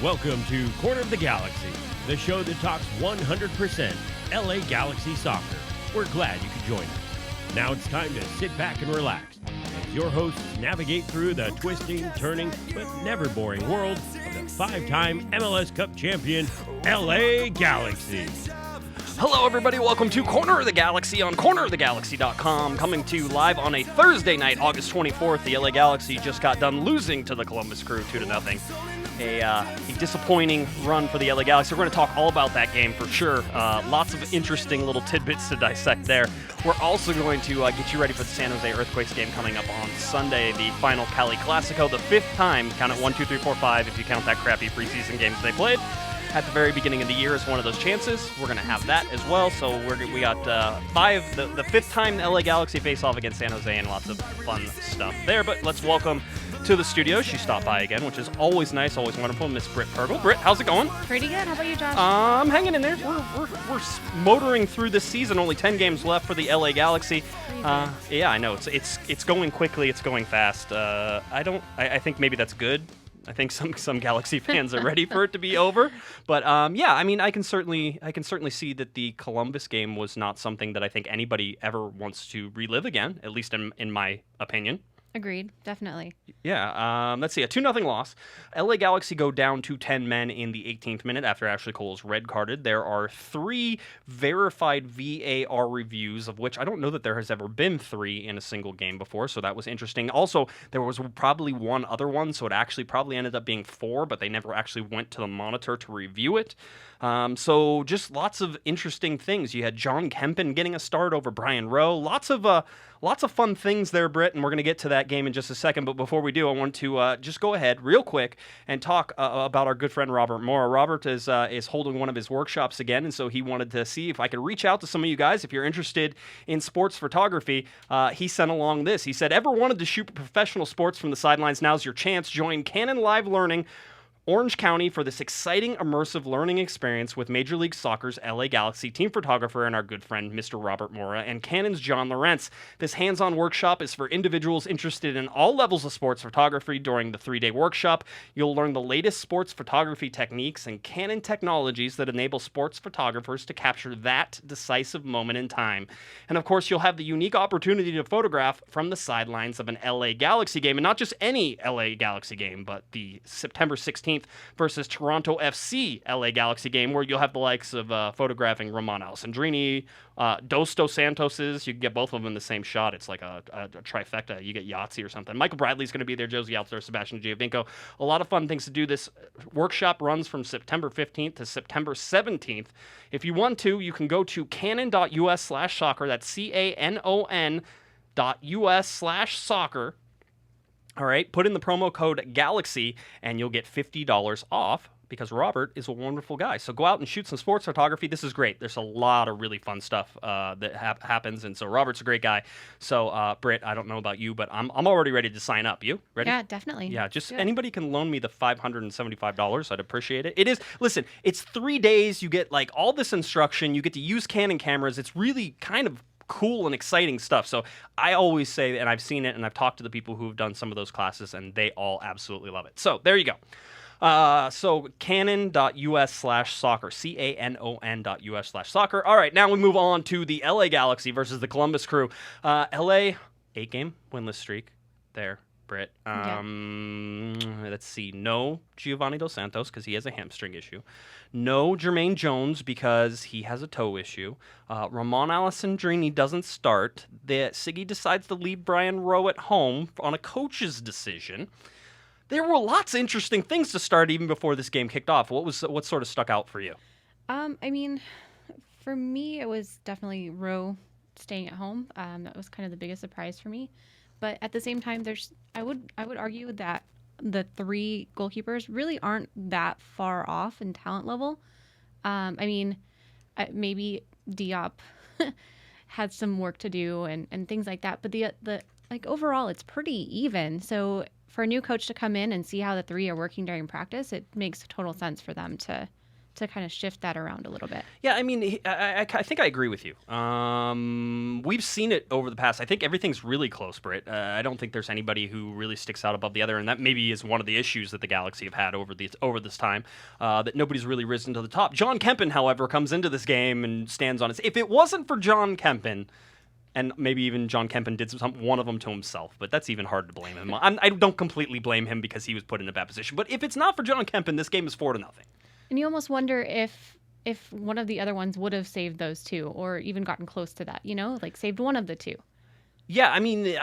Welcome to Corner of the Galaxy, the show that talks 100% LA Galaxy soccer. We're glad you could join us. Now it's time to sit back and relax as your hosts navigate through the twisting, turning, but never boring world of the five-time MLS Cup champion, LA Galaxy. Hello, everybody. Welcome to Corner of the Galaxy on cornerofthegalaxy.com. Coming to you live on a Thursday night, August 24th. The LA Galaxy just got done losing to the Columbus Crew 2-0. A disappointing run for the LA Galaxy. We're going to talk all about that game for sure. Lots of interesting little tidbits to dissect there. We're also going to get you ready for the San Jose Earthquakes game coming up on Sunday, the final Cali-Clasico, the fifth time. Count it 1, 2, 3, 4, 5 if you count that crappy preseason games they played. At the very beginning of the year is one of those chances. We're going to have that as well. So we got the fifth time the LA Galaxy face off against San Jose, and lots of fun stuff there. But let's welcome to the studio. She stopped by again, which is always nice, always wonderful. Miss Britt Pergl. Britt, how's it going? Pretty good. How about you, Josh? I'm hanging in there. We're motoring through this season. Only 10 games left for the LA Galaxy. Yeah, I know it's going quickly. It's going fast. I think maybe that's good. I think some Galaxy fans are ready for it to be over, but yeah, I mean, I can certainly see that the Columbus game was not something that I think anybody ever wants to relive again, at least in my opinion. Agreed, definitely. Yeah, let's see, a 2-0 loss. LA Galaxy go down to 10 men in the 18th minute after Ashley Cole is red carded. There are 3 verified VAR reviews, of which I don't know that there has ever been 3 in a single game before, so that was interesting. Also, there was probably one other one, so it actually probably ended up being 4, but they never actually went to the monitor to review it. So just lots of interesting things. You had Jon Kempin getting a start over Brian Rowe. Lots of fun things there, Britt, and we're going to get to that game in just a second. But before we do, I want to just go ahead real quick and talk about our good friend Robert Mora. Robert is holding one of his workshops again, and so he wanted to see if I could reach out to some of you guys. If you're interested in sports photography, he sent along this. He said, ever wanted to shoot professional sports from the sidelines? Now's your chance. Join Canon Live Learning Orange County for this exciting, immersive learning experience with Major League Soccer's LA Galaxy team photographer and our good friend, Mr. Robert Mora, and Canon's John Lawrence. This hands-on workshop is for individuals interested in all levels of sports photography. During the 3-day workshop, you'll learn the latest sports photography techniques and Canon technologies that enable sports photographers to capture that decisive moment in time. And of course, you'll have the unique opportunity to photograph from the sidelines of an LA Galaxy game, and not just any LA Galaxy game, but the September 16th versus Toronto FC LA Galaxy game, where you'll have the likes of photographing Roman Alessandrini, Dos Santoses. You can get both of them in the same shot. It's like a trifecta. You get Yahtzee or something. Michael Bradley's going to be there, Josie Altidore, Sebastian Giovinco. A lot of fun things to do. This workshop runs from September 15th to September 17th. If you want to, you can go to canon.us/soccer. That's canon.us/soccer. All right, put in the promo code GALAXY, and you'll get $50 off because Robert is a wonderful guy. So go out and shoot some sports photography. This is great. There's a lot of really fun stuff that happens, and so Robert's a great guy. So, Britt, I don't know about you, but I'm already ready to sign up. You ready? Yeah, definitely. Yeah, just anybody can loan me the $575. I'd appreciate it. Listen, it's 3 days. You get like all this instruction. You get to use Canon cameras. It's really kind of cool and exciting stuff. So I always say, and I've seen it, and I've talked to the people who have done some of those classes, and they all absolutely love it. So there you go. So canon.us/soccer, canon.us/soccer. All right, now we move on to the LA Galaxy versus the Columbus Crew. LA, 8-game winless streak there, Britt. Let's see. No Giovanni Dos Santos because he has a hamstring issue. No Jermaine Jones because he has a toe issue. Roman Alessandrini doesn't start. Siggy decides to leave Brian Rowe at home on a coach's decision. There were lots of interesting things to start even before this game kicked off. What sort of stuck out for you? I mean, for me, it was definitely Rowe staying at home. That was kind of the biggest surprise for me. But at the same time, I would argue that the 3 goalkeepers really aren't that far off in talent level. I mean, maybe Diop had some work to do and things like that. But the overall, it's pretty even. So for a new coach to come in and see how the 3 are working during practice, it makes total sense for them to to kind of shift that around a little bit. Yeah, I mean, I think I agree with you. We've seen it over the past. I think everything's really close, Britt. I don't think there's anybody who really sticks out above the other, and that maybe is one of the issues that the Galaxy have had over this time, that nobody's really risen to the top. Jon Kempin, however, comes into this game and stands on his. If it wasn't for Jon Kempin, and maybe even Jon Kempin did one of them to himself, but that's even hard to blame him. I don't completely blame him because he was put in a bad position. But if it's not for Jon Kempin, this game is 4-0. And you almost wonder if one of the other ones would have saved those two, or even gotten close to that, like saved one of the two. Yeah, I mean,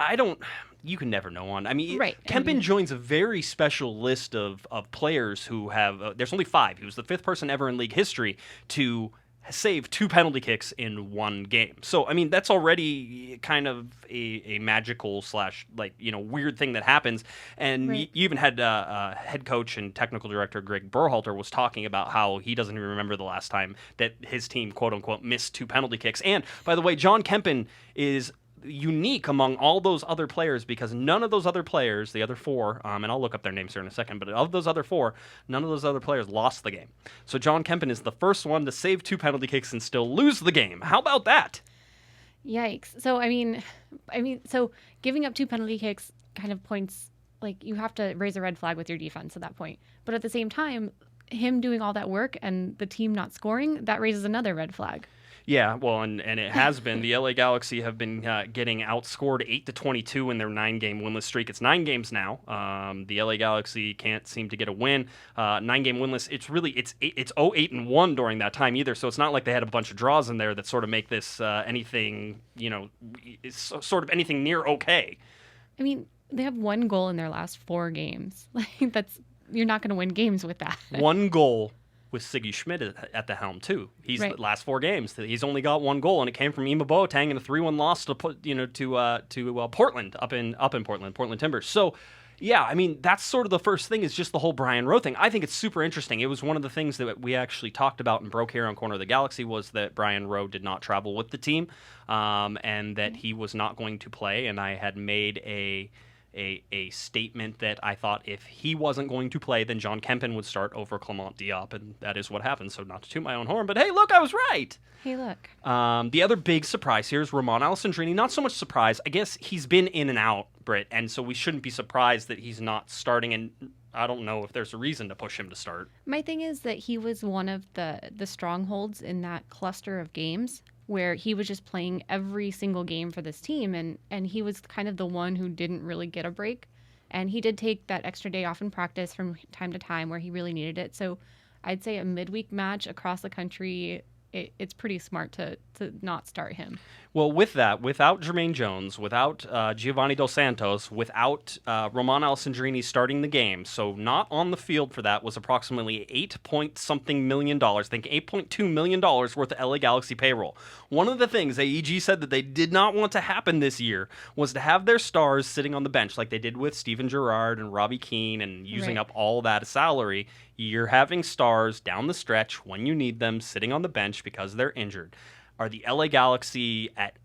you can never know on. I mean, right. Kempin joins a very special list of players who have, there's only 5. He was the 5th person ever in league history to save 2 penalty kicks in one game. So, I mean, that's already kind of a magical / weird thing that happens. And right. you even had head coach and technical director Greg Berhalter was talking about how he doesn't even remember the last time that his team, quote unquote, missed 2 penalty kicks. And by the way, Jon Kempin is unique among all those other players because none of those other players, the other 4, and I'll look up their names here in a second, but of those other 4, none of those other players lost the game. So Jon Kempin is the first one to save 2 penalty kicks and still lose the game. How about that? Yikes. So, I mean, so giving up 2 penalty kicks kind of points, you have to raise a red flag with your defense at that point. But at the same time, him doing all that work and the team not scoring, that raises another red flag. Yeah, well, and it has been. The LA Galaxy have been getting outscored 8-22 in their 9-game winless streak. It's 9 games now. The LA Galaxy can't seem to get a win. 9-game winless. It's 0-8-1 during that time either. So it's not like they had a bunch of draws in there that sort of make this anything, sort of anything near okay. I mean, they have 1 goal in their last 4 games. You're not going to win games with that. 1 goal. With Siggy Schmidt at the helm too. He's right. The last 4 games. He's only got 1 goal, and it came from Ima Boateng in a 3-1 loss to Portland up in Portland Timbers. So, yeah, I mean that's sort of the first thing is just the whole Brian Rowe thing. I think it's super interesting. It was one of the things that we actually talked about and broke here on Corner of the Galaxy was that Brian Rowe did not travel with the team, and that he was not going to play. And I had made a statement that I thought if he wasn't going to play, then Jon Kempin would start over Clement Diop, and that is what happened. So not to toot my own horn, but hey, look, I was right. Hey, look. The other big surprise here is Romain Alessandrini. Not so much surprise. I guess he's been in and out, Britt, and so we shouldn't be surprised that he's not starting, and I don't know if there's a reason to push him to start. My thing is that he was one of the strongholds in that cluster of games where he was just playing every single game for this team, and he was kind of the one who didn't really get a break. And he did take that extra day off in practice from time to time where he really needed it. So I'd say a midweek match across the country, it's pretty smart to not start him. Well, with that, without Jermaine Jones, without Giovanni Dos Santos, without Romain Alessandrini starting the game, so not on the field for that was approximately $8-point-something million. I think $8.2 million worth of LA Galaxy payroll. One of the things AEG said that they did not want to happen this year was to have their stars sitting on the bench like they did with Steven Gerrard and Robbie Keane and using up all that salary. You're having stars down the stretch when you need them sitting on the bench because they're injured. Are the LA Galaxy at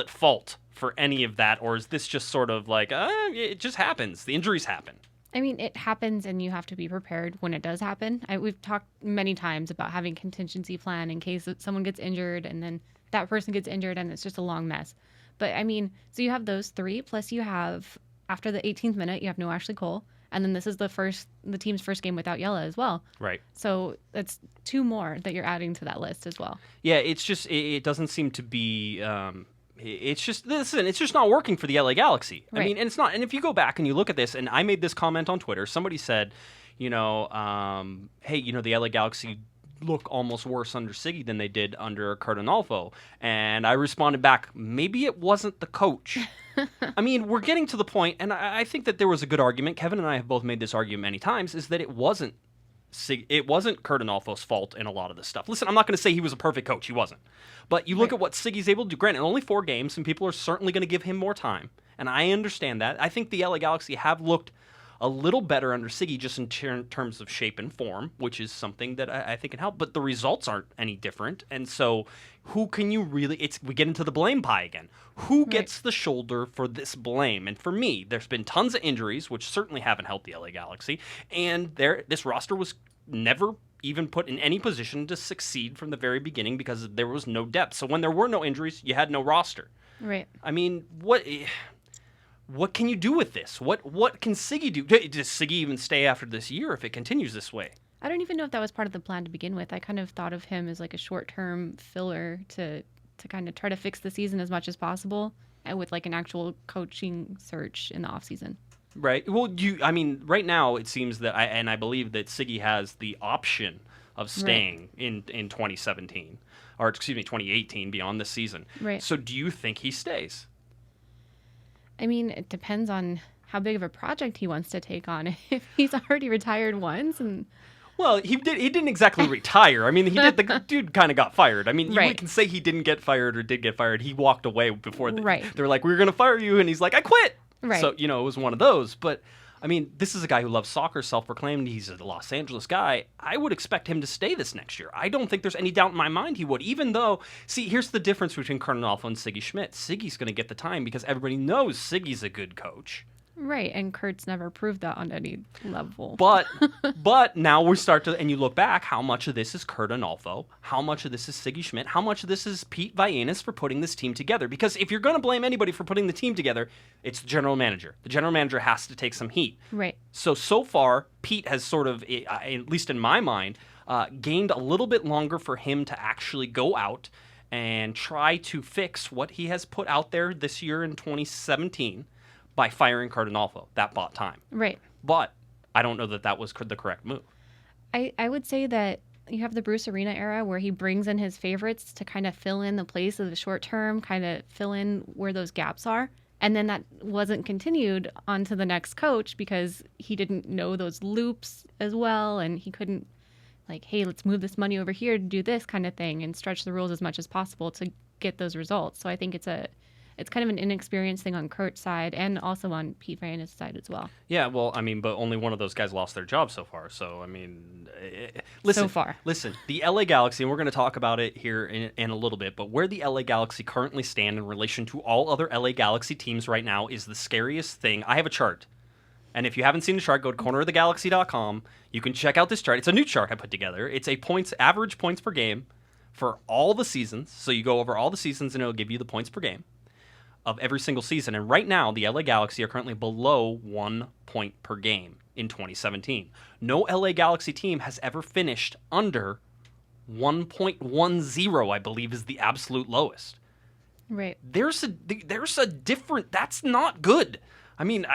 fault for any of that, or is this just sort of like, it just happens? The injuries happen. I mean, it happens, and you have to be prepared when it does happen. We've talked many times about having contingency plan in case someone gets injured, and then that person gets injured, and it's just a long mess. But, I mean, so you have those 3, plus you have, after the 18th minute, you have no Ashley Cole. And then this is the team's first game without Yella as well. Right. So that's 2 more that you're adding to that list as well. Yeah, it's just it doesn't seem to be. It's just not working for the LA Galaxy. Right. I mean, and it's not. And if you go back and you look at this, and I made this comment on Twitter, somebody said, hey, the LA Galaxy look almost worse under Siggy than they did under Cardinalfo. And I responded back, maybe it wasn't the coach. I mean, we're getting to the point, and I think that there was a good argument. Kevin and I have both made this argument many times, is that it wasn't Cardinalfo's fault in a lot of this stuff. Listen, I'm not going to say he was a perfect coach. He wasn't. But you look at what Siggy's able to do. Granted, only 4 games, and people are certainly going to give him more time. And I understand that. I think the LA Galaxy have looked a little better under Siggy just in terms of shape and form, which is something that I think can help. But the results aren't any different. And so who can you really – we get into the blame pie again. Who gets the shoulder for this blame? And for me, there's been tons of injuries, which certainly haven't helped the LA Galaxy. And this roster was never even put in any position to succeed from the very beginning because there was no depth. So when there were no injuries, you had no roster. Right. I mean, what can you do with this? What can Siggy do? Does Siggy even stay after this year if it continues this way? I don't even know if that was part of the plan to begin with. I kind of thought of him as like a short-term filler to kind of try to fix the season as much as possible, and with like an actual coaching search in the offseason. Right. Well, right now it seems that I believe that Siggy has the option of staying in 2017, or excuse me, 2018 beyond this season. Right. So do you think he stays? I mean, it depends on how big of a project he wants to take on. If he's already retired once and... Well, he didn't exactly retire. I mean, he did. The dude kind of got fired. I mean, we can say he didn't get fired or did get fired. He walked away before they were like, "We're going to fire you," and he's like, "I quit." Right. So it was one of those. But I mean, this is a guy who loves soccer, self-proclaimed. He's a Los Angeles guy. I would expect him to stay this next year. I don't think there's any doubt in my mind he would. Even though, see, here's the difference between Cardinalfo and Siggy Schmidt. Siggy's going to get the time because everybody knows Siggy's a good coach. Right, and Kurt's never proved that on any level. But now we start to, and you look back, how much of this is Kurt Arnolfo? How much of this is Siggy Schmidt? How much of this is Pete Vianis for putting this team together? Because if you're going to blame anybody for putting the team together, it's the general manager. The general manager has to take some heat. Right. So far, Pete has sort of, at least in my mind, gained a little bit longer for him to actually go out and try to fix what he has put out there this year in 2017. By firing Cardinalfo. That bought time. Right. But I don't know that was the correct move. I would say that you have the Bruce Arena era where he brings in his favorites to kind of fill in the place of the short term, kind of fill in where those gaps are. And then that wasn't continued onto the next coach because he didn't know those loops as well. And he couldn't like, hey, let's move this money over here to do this kind of thing and stretch the rules as much as possible to get those results. So I think it's kind of an inexperienced thing on Kurt's side and also on Pete Vianis' side as well. Yeah, well, I mean, but only one of those guys lost their job so far. So, I mean, listen. So far. Listen, the LA Galaxy, and we're going to talk about it here in a little bit, but where the LA Galaxy currently stand in relation to all other LA Galaxy teams right now is the scariest thing. I have a chart. And if you haven't seen the chart, go to cornerofthegalaxy.com. You can check out this chart. It's a new chart I put together. It's a average points per game for all the seasons. So you go over all the seasons and it'll give you the points per game of every single season. And right now, the LA Galaxy are currently below 1 point per game in 2017. No LA Galaxy team has ever finished under 1.10, I believe, is the absolute lowest. Right. There's a different, that's not good. I mean,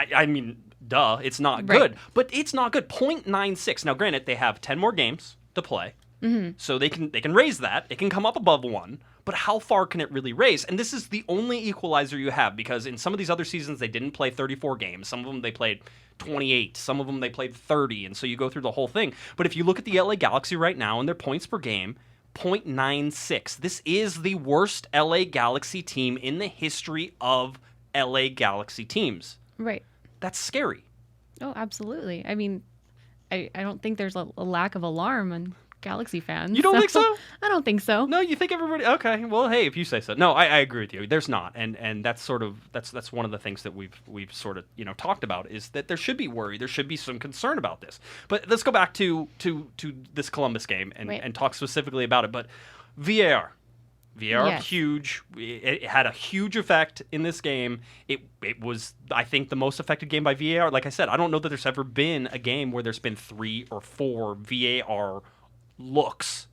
duh, it's not good, but it's not good. 0.96. Now, granted, they have 10 more games to play. Mm-hmm. So they can raise that. It can come up above 1. But how far can it really raise? And this is the only equalizer you have because in some of these other seasons, they didn't play 34 games. Some of them they played 28. Some of them they played 30. And so you go through the whole thing. But if you look at the LA Galaxy right now and their points per game, 0.96. This is the worst LA Galaxy team in the history of LA Galaxy teams. Right. That's scary. Oh, absolutely. I mean, I don't think there's a lack of alarm on Galaxy fans. You don't think so? I don't think so. No, you think everybody? Okay, well, hey, if you say so. No, I agree with you. There's not, and that's sort of that's one of the things that we've sort of talked about is that there should be worry, there should be some concern about this. But let's go back to this Columbus game and talk specifically about it. But VAR. Yes. Huge. It had a huge effect in this game. It was, I think, the most affected game by VAR. Like I said, I don't know that there's ever been a game where there's been 3 or 4 VAR looks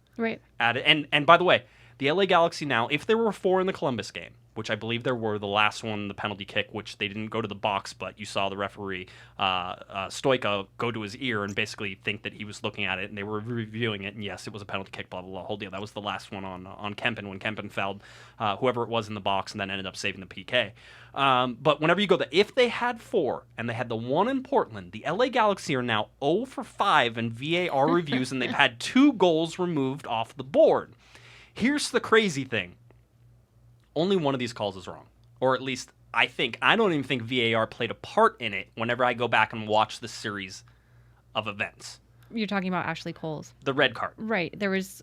at it. And by the way, the LA Galaxy now, if there were 4 in the Columbus game, which I believe there were, the last one, the penalty kick, which they didn't go to the box, but you saw the referee, Stoica, go to his ear and basically think that he was looking at it, and they were reviewing it, and yes, it was a penalty kick, blah, blah, blah, whole deal. That was the last one on Kempin, when Kempin fouled whoever it was in the box and then ended up saving the PK. But whenever you go there, if they had 4, and they had the one in Portland, the LA Galaxy are now 0 for 5 in VAR reviews, and they've had 2 goals removed off the board. Here's the crazy thing. Only one of these calls is wrong. Or at least, I don't even think VAR played a part in it whenever I go back and watch the series of events. You're talking about Ashley Cole's. The red card. Right. There was,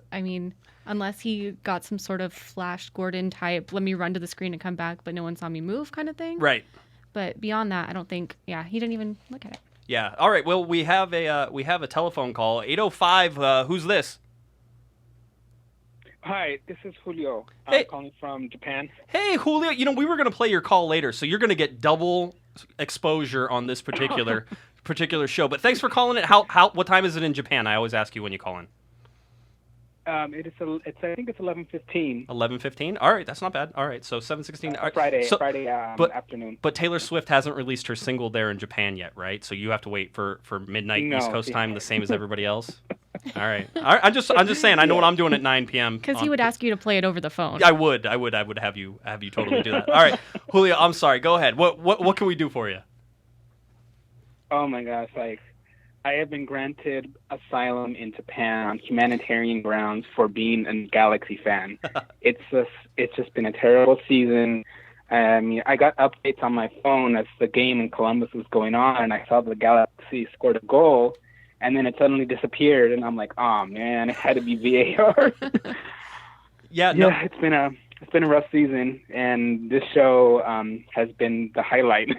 unless he got some sort of Flash Gordon type, let me run to the screen and come back, but no one saw me move kind of thing. Right. But beyond that, I don't think, he didn't even look at it. Yeah. All right. Well, we have a telephone call. 805. Who's this? Hi, this is Julio. Hey. I'm calling from Japan. Hey, Julio. You know, we were going to play your call later, so you're going to get double exposure on this particular show. But thanks for calling it. What time is it in Japan? I always ask you when you call in. I think it's 11:15. 11:15. All right, that's not bad. All right, so 7:16. Friday afternoon. But Taylor Swift hasn't released her single there in Japan yet, right? So you have to wait for midnight East Coast time, the same as everybody else. All right. I'm just saying. I know what I'm doing at 9 p.m. Because he would ask you to play it over the phone. I would have you totally do that. All right, Julio. I'm sorry. Go ahead. What can we do for you? Oh my gosh! I have been granted asylum in Japan on humanitarian grounds for being a Galaxy fan. It's just been a terrible season. I got updates on my phone as the game in Columbus was going on, and I saw the Galaxy scored a goal, and then it suddenly disappeared, and I'm like, oh man, it had to be VAR. It's been a rough season, and this show has been the highlight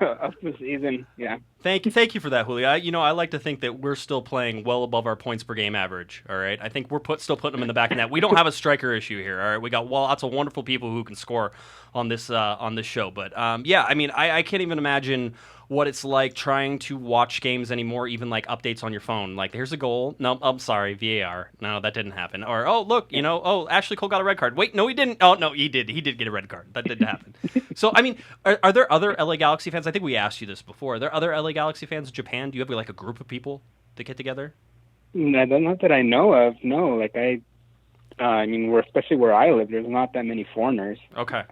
of the season. Yeah. Thank you for that, Julio. I like to think that we're still playing well above our points per game average. All right, I think we're still putting them in the back of net. We don't have a striker issue here. All right, we got lots of wonderful people who can score on this show. But I can't even imagine what it's like trying to watch games anymore, even like updates on your phone. Like, here's a goal. No, I'm sorry, VAR. No, that didn't happen. Or, oh, look, Ashley Cole got a red card. Wait, no, he didn't. Oh, no, he did. He did get a red card. That didn't happen. So, are there other LA Galaxy fans? I think we asked you this before. Are there other LA Galaxy fans in Japan? Do you have like a group of people that get together? Not that I know of. No, especially where I live, there's not that many foreigners. Okay.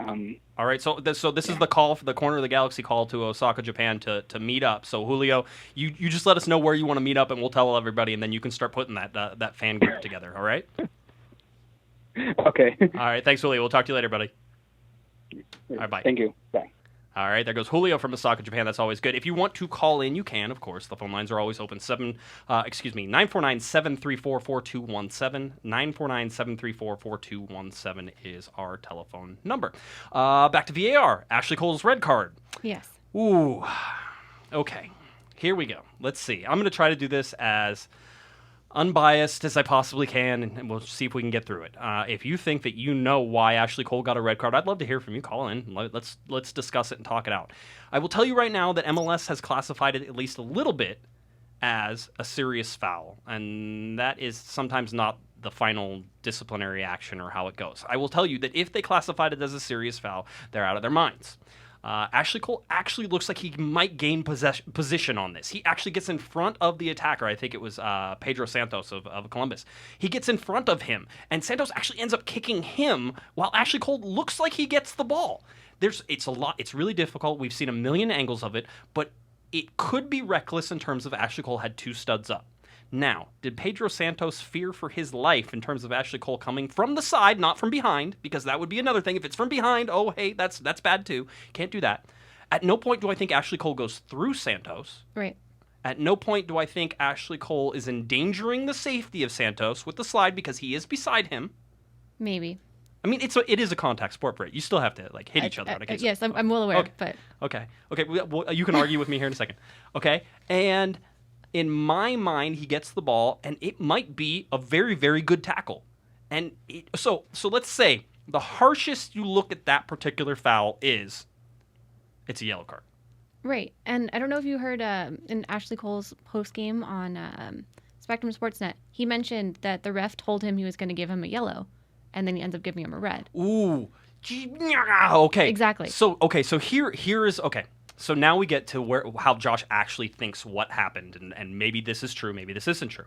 All right. So this is the call for the Corner of the Galaxy call to Osaka, Japan to meet up. So Julio, you just let us know where you want to meet up, and we'll tell everybody, and then you can start putting that fan group together. All right. Okay. All right. Thanks, Julio. We'll talk to you later, buddy. All right. Bye. Thank you. Bye. All right, there goes Julio from Osaka, Japan. That's always good. If you want to call in, you can, of course. The phone lines are always open. 949-734-4217. 949-734-4217 is our telephone number. Back to VAR. Ashley Cole's red card. Yes. Ooh. Okay. Here we go. Let's see. I'm going to try to do this as unbiased as I possibly can, and we'll see if we can get through it. If you think that you know why Ashley Cole got a red card, I'd love to hear from you. Call in. Let's discuss it and talk it out. I will tell you right now that MLS has classified it at least a little bit as a serious foul, and that is sometimes not the final disciplinary action or how it goes. I will tell you that if they classified it as a serious foul, they're out of their minds. Ashley Cole actually looks like he might gain position on this. He actually gets in front of the attacker. I think it was Pedro Santos of Columbus. He gets in front of him, and Santos actually ends up kicking him while Ashley Cole looks like he gets the ball. It's really difficult. We've seen a million angles of it, but it could be reckless in terms of Ashley Cole had two studs up. Now, did Pedro Santos fear for his life in terms of Ashley Cole coming from the side, not from behind, because that would be another thing. If it's from behind, oh, hey, that's bad too. Can't do that. At no point do I think Ashley Cole goes through Santos. Right. At no point do I think Ashley Cole is endangering the safety of Santos with the slide because he is beside him. Maybe. I mean, it is a contact sport, Britt. You still have to hit each other. Yes, I'm well aware. Okay. But Okay. Well, you can argue with me here in a second. Okay. And in my mind, he gets the ball, and it might be a very, very good tackle. And so let's say the harshest you look at that particular foul is it's a yellow card. Right. And I don't know if you heard in Ashley Cole's post game on Spectrum Sportsnet, he mentioned that the ref told him he was going to give him a yellow, and then he ends up giving him a red. Ooh. Okay. Exactly. So here is okay. So now we get to how Josh actually thinks what happened, and maybe this is true, maybe this isn't true.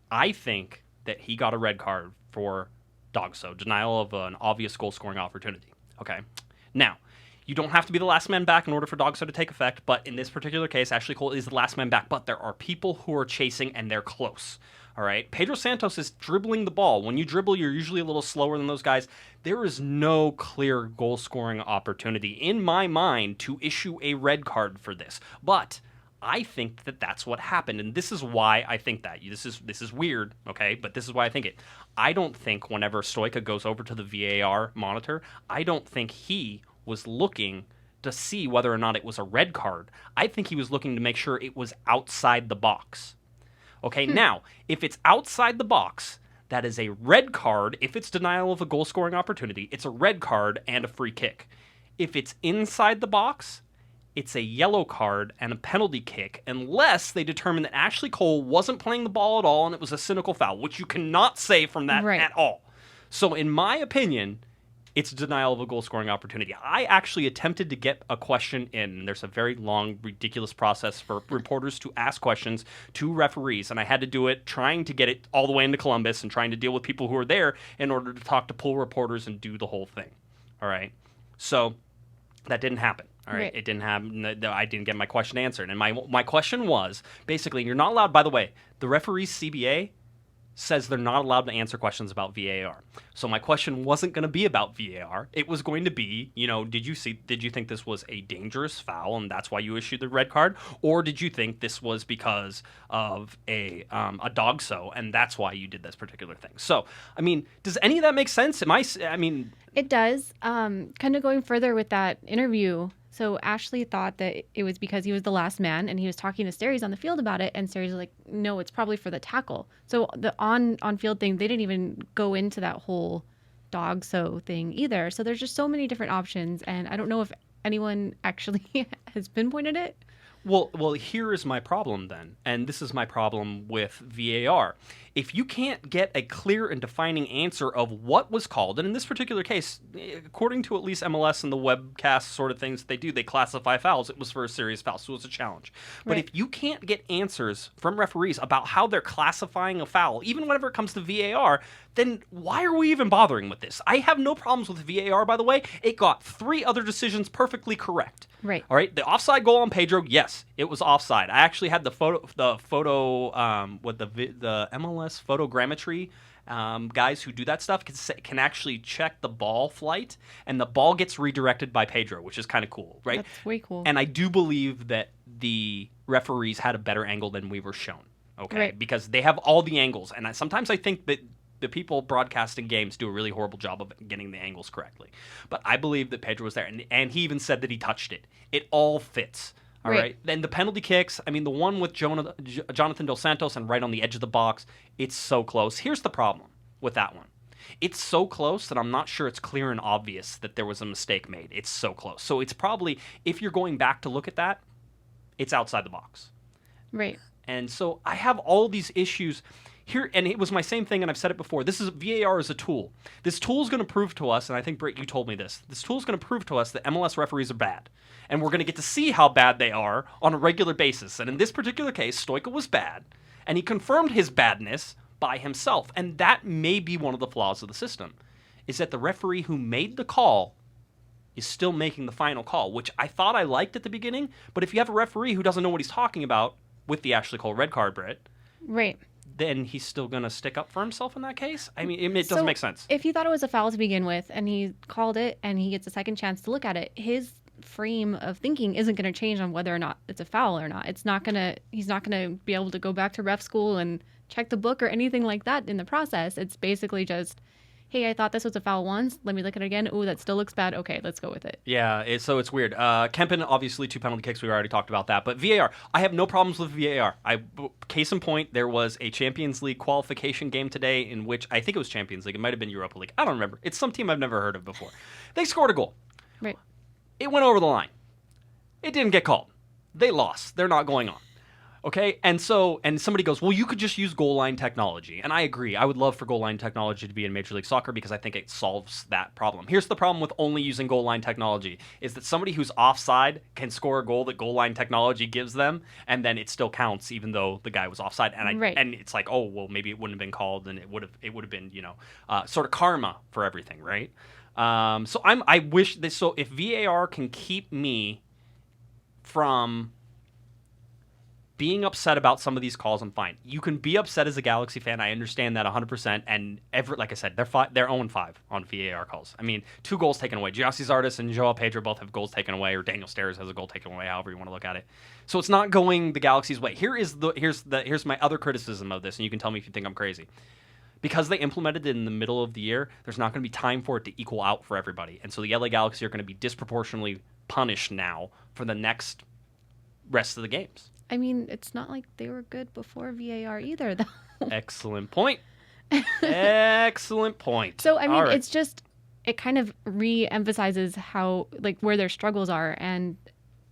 I think that he got a red card for DOGSO, denial of an obvious goal-scoring opportunity. Okay. Now, you don't have to be the last man back in order for DOGSO to take effect, but in this particular case, Ashley Cole is the last man back, but there are people who are chasing, and they're close. All right, Pedro Santos is dribbling the ball. When you dribble, you're usually a little slower than those guys. There is no clear goal-scoring opportunity in my mind to issue a red card for this. But I think that that's what happened, and this is why I think that. This is weird, okay? But this is why I think it. I don't think whenever Stoica goes over to the VAR monitor, I don't think he was looking to see whether or not it was a red card. I think he was looking to make sure it was outside the box. Okay, now, if it's outside the box, that is a red card. If it's denial of a goal-scoring opportunity, it's a red card and a free kick. If it's inside the box, it's a yellow card and a penalty kick, unless they determine that Ashley Cole wasn't playing the ball at all and it was a cynical foul, which you cannot say from that at all. So in my opinion, it's denial of a goal-scoring opportunity. I actually attempted to get a question in. There's a very long, ridiculous process for reporters to ask questions to referees, and I had to do it trying to get it all the way into Columbus and trying to deal with people who are there in order to talk to pool reporters and do the whole thing. All right? So that didn't happen. All right, It didn't happen. I didn't get my question answered. And my question was, basically, you're not allowed, by the way, the referees CBA says they're not allowed to answer questions about VAR. So my question wasn't going to be about VAR. It was going to be, did you think this was a dangerous foul and that's why you issued the red card? Or did you think this was because of a dog-so and that's why you did this particular thing? So, does any of that make sense? It does. Kind of going further with that interview. So Ashley thought that it was because he was the last man, and he was talking to Steries on the field about it, and Steries was like, no, it's probably for the tackle. So the on-field thing, they didn't even go into that whole dog-so thing either. So there's just so many different options, and I don't know if anyone actually has pinpointed it. Well, here is my problem then, and this is my problem with VAR. If you can't get a clear and defining answer of what was called, and in this particular case, according to at least MLS and the webcast sort of things that they do, they classify fouls. It was for a serious foul, so it was a challenge. But if you can't get answers from referees about how they're classifying a foul, even whenever it comes to VAR, then why are we even bothering with this? I have no problems with VAR, by the way. It got 3 other decisions perfectly correct. Right. All right. The offside goal on Pedro, yes, it was offside. I actually had the photo with the MLS photogrammetry guys who do that stuff can actually check the ball flight, and the ball gets redirected by Pedro, which is kind of cool, right? That's way cool. And I do believe that the referees had a better angle than we were shown, okay? Right. Because they have all the angles, and sometimes I think that the people broadcasting games do a really horrible job of getting the angles correctly. But I believe that Pedro was there, and he even said that he touched it. It all fits. All right. Then the penalty kicks, the one with Jonathan Dos Santos and right on the edge of the box, it's so close. Here's the problem with that one. It's so close that I'm not sure it's clear and obvious that there was a mistake made. It's so close. So it's probably, if you're going back to look at that, it's outside the box. Right. And so I have all these issues here, and it was my same thing, and I've said it before. VAR is a tool. This tool is going to prove to us, and I think, Britt, you told me this. This tool is going to prove to us that MLS referees are bad. And we're going to get to see how bad they are on a regular basis. And in this particular case, Stoica was bad, and he confirmed his badness by himself. And that may be one of the flaws of the system, is that the referee who made the call is still making the final call, which I thought I liked at the beginning. But if you have a referee who doesn't know what he's talking about with the Ashley Cole red card, Britt, right, then he's still going to stick up for himself in that case? It doesn't make sense. If he thought it was a foul to begin with and he called it and he gets a second chance to look at it, his frame of thinking isn't going to change on whether or not it's a foul or not. He's not going to be able to go back to ref school and check the book or anything like that in the process. It's basically just, hey, I thought this was a foul once. Let me look at it again. Ooh, that still looks bad. Okay, let's go with it. Yeah, so it's weird. Kempin, obviously, 2 penalty kicks. We already talked about that. But VAR, I have no problems with VAR. Case in point, there was a Champions League qualification game today in which, I think it was Champions League. It might have been Europa League. I don't remember. It's some team I've never heard of before. They scored a goal. Right. It went over the line. It didn't get called. They lost. They're not going on. Okay, and somebody goes, well, you could just use goal line technology. And I agree. I would love for goal line technology to be in Major League Soccer because I think it solves that problem. Here's the problem with only using goal line technology is that somebody who's offside can score a goal that goal line technology gives them, and then it still counts even though the guy was offside. And and it's like, oh, well, maybe it wouldn't have been called, and it would have been, sort of karma for everything, right? So I wish this. So if VAR can keep me from being upset about some of these calls, I'm fine. You can be upset as a Galaxy fan. I understand that 100%. And like I said, they're 0-5 on VAR calls. 2 goals taken away. Giassi Zardes and Joao Pedro both have goals taken away, or Daniel Steres has a goal taken away, however you want to look at it. So it's not going the Galaxy's way. Here's my other criticism of this, and you can tell me if you think I'm crazy. Because they implemented it in the middle of the year, there's not going to be time for it to equal out for everybody. And so the LA Galaxy are going to be disproportionately punished now for the next rest of the games. I mean, it's not like they were good before VAR either, though. Excellent point. Excellent point. So, I mean, All right. it's just, it kind of re-emphasizes how, like, where their struggles are. And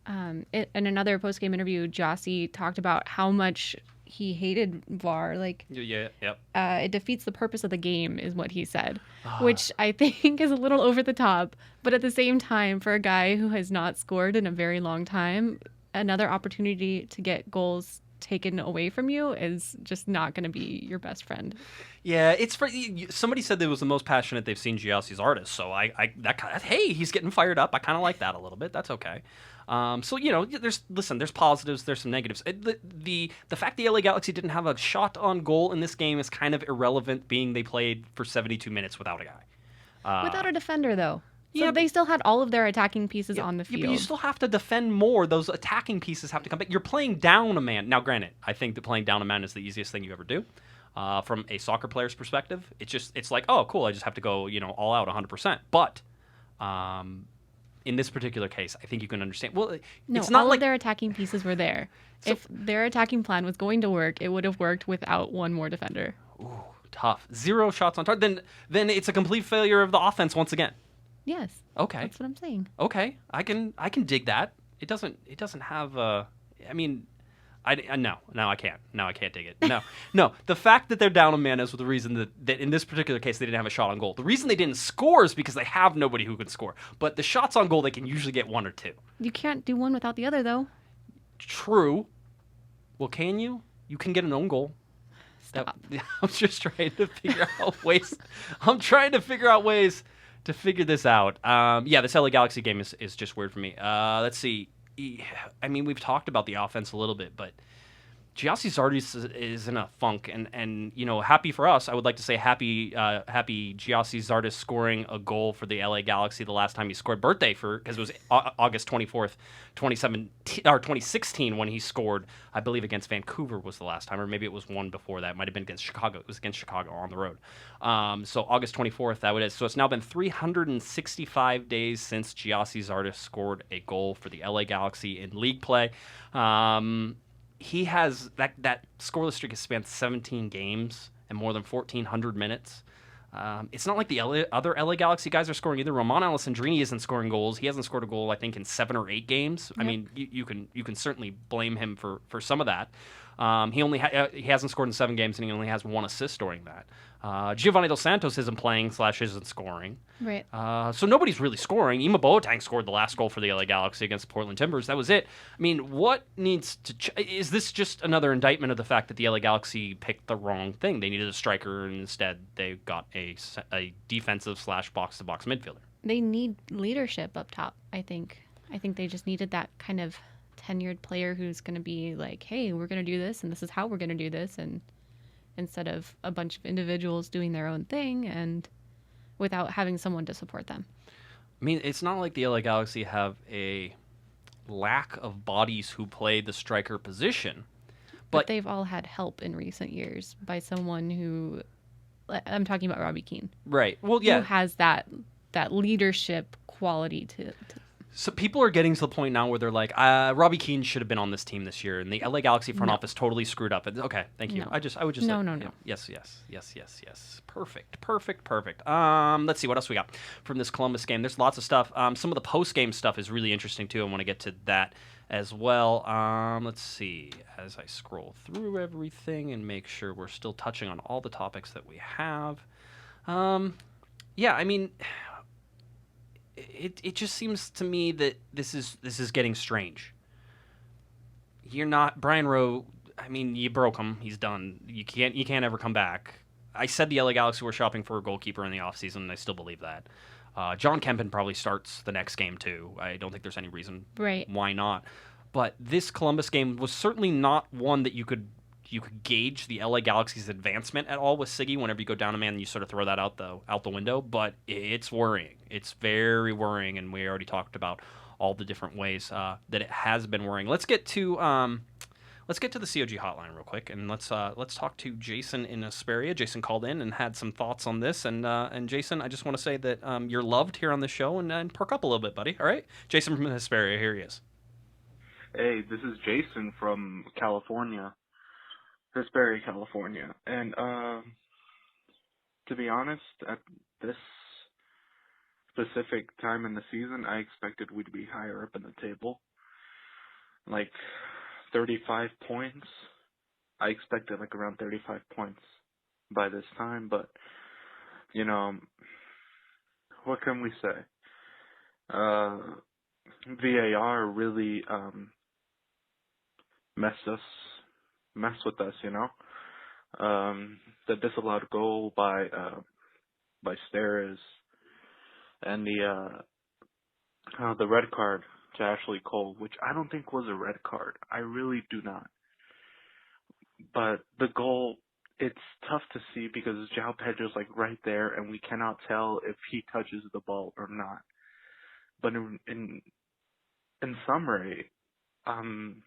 in another post-game interview, Jossie talked about how much he hated VAR. Like, Yep. it defeats the purpose of the game, is what he said, which I think is a little over the top. But at the same time, for a guy who has not scored in a very long time, another opportunity to get goals taken away from you is just not going to be your best friend. Yeah, it's for somebody said that it was the most passionate they've seen Giassi's artist. So hey, he's getting fired up. I kind of like that a little bit. That's okay. So there's positives, there's some negatives. The fact the LA Galaxy didn't have a shot on goal in this game is kind of irrelevant, being they played for 72 minutes without a guy. Without a defender, though. So yeah, they still had all of their attacking pieces on the field. Yeah, but you still have to defend more. Those attacking pieces have to come back. You're playing down a man. Now, granted, I think that playing down a man is the easiest thing you ever do. From a soccer player's perspective, it's like, oh, cool, I just have to go, all out 100%. But in this particular case, I think you can understand. Well, no, it's not all like of their attacking pieces were there. So, if their attacking plan was going to work, it would have worked without one more defender. Ooh, tough. 0 shots on target. Then it's a complete failure of the offense once again. Yes. Okay. That's what I'm saying. Okay, I can dig that. It doesn't have I mean, no, I can't. No, I can't dig it. No. The fact that they're down a man is the reason that in this particular case they didn't have a shot on goal. The reason they didn't score is because they have nobody who can score. But the shots on goal, they can usually get 1 or 2. You can't do one without the other, though. True. Well, can you? You can get an own goal. Stop. I'm just trying to figure out ways. I'm trying to figure out ways to figure this out. This LA Galaxy game is just weird for me. Let's see. I mean, we've talked about the offense a little bit, but Giassi Zardes is in a funk, and happy for us. I would like to say happy Giassi Zardes scoring a goal for the LA Galaxy the last time he scored. Birthday because it was August 24th, 2016 when he scored. I believe against Vancouver was the last time, or maybe it was one before that. It might have been against Chicago. It was against Chicago on the road. So August 24th, so it's now been 365 days since Giassi Zardes scored a goal for the LA Galaxy in league play. He has that scoreless streak has spanned 17 games and more than 1,400 minutes. It's not like the other LA Galaxy guys are scoring either. Roman Alessandrini isn't scoring goals. He hasn't scored a goal, I think, in 7 or 8 games. Yep. I mean, you can certainly blame him for some of that. He hasn't scored in 7 games, and he only has 1 assist during that. Giovanni Dos Santos isn't playing / isn't scoring. Right. So nobody's really scoring. Ima Boateng scored the last goal for the LA Galaxy against the Portland Timbers. That was it. I mean, what needs to is this just another indictment of the fact that the LA Galaxy picked the wrong thing? They needed a striker, and instead they got a defensive / box-to-box midfielder. They need leadership up top, I think. I think they just needed that kind of tenured player who's going to be like, hey, we're going to do this, and this is how we're going to do this, and instead of a bunch of individuals doing their own thing and without having someone to support them. I mean, it's not like the LA Galaxy have a lack of bodies who play the striker position. But they've all had help in recent years by someone who, I'm talking about Robbie Keane. Right. Well, yeah. Who has that leadership quality to So people are getting to the point now where they're like, Robbie Keane should have been on this team this year, and the LA Galaxy front office totally screwed up. Okay, thank you. No. I would just no. Yes. Perfect. Let's see what else we got from this Columbus game. There's lots of stuff. Some of the post game stuff is really interesting too. I want to get to that as well. Let's see as I scroll through everything and make sure we're still touching on all the topics that we have. I mean. It just seems to me that this is getting strange. You're not Brian Rowe. I mean, you broke him. He's done. You can't ever come back. I said the LA Galaxy were shopping for a goalkeeper in the offseason, and I still believe that. Jon Kempin probably starts the next game too. I don't think there's any reason why not. But this Columbus game was certainly not one that you could gauge the LA Galaxy's advancement at all with Siggy. Whenever you go down a man, you sort of throw that out the window. But it's worrying. It's very worrying, and we already talked about all the different ways that it has been worrying. Let's get to let's get to the COG hotline real quick, and let's talk to Jason in Hesperia. Jason called in and had some thoughts on this, and Jason, I just want to say that you're loved here on the show, and perk up a little bit, buddy. All right, Jason from Hesperia, here he is. Hey, this is Jason from California, Hesperia, California, and to be honest, at this specific time in the season, I expected we'd be higher up in the table, like 35 points. I expected like around 35 points by this time, but you know, what can we say? VAR really messed with us, you know. The disallowed goal by Steres and the red card to Ashley Cole, which I don't think was a red card. I really do not. But the goal, it's tough to see because João Pedro's like right there, and we cannot tell if he touches the ball or not. But in summary, I'm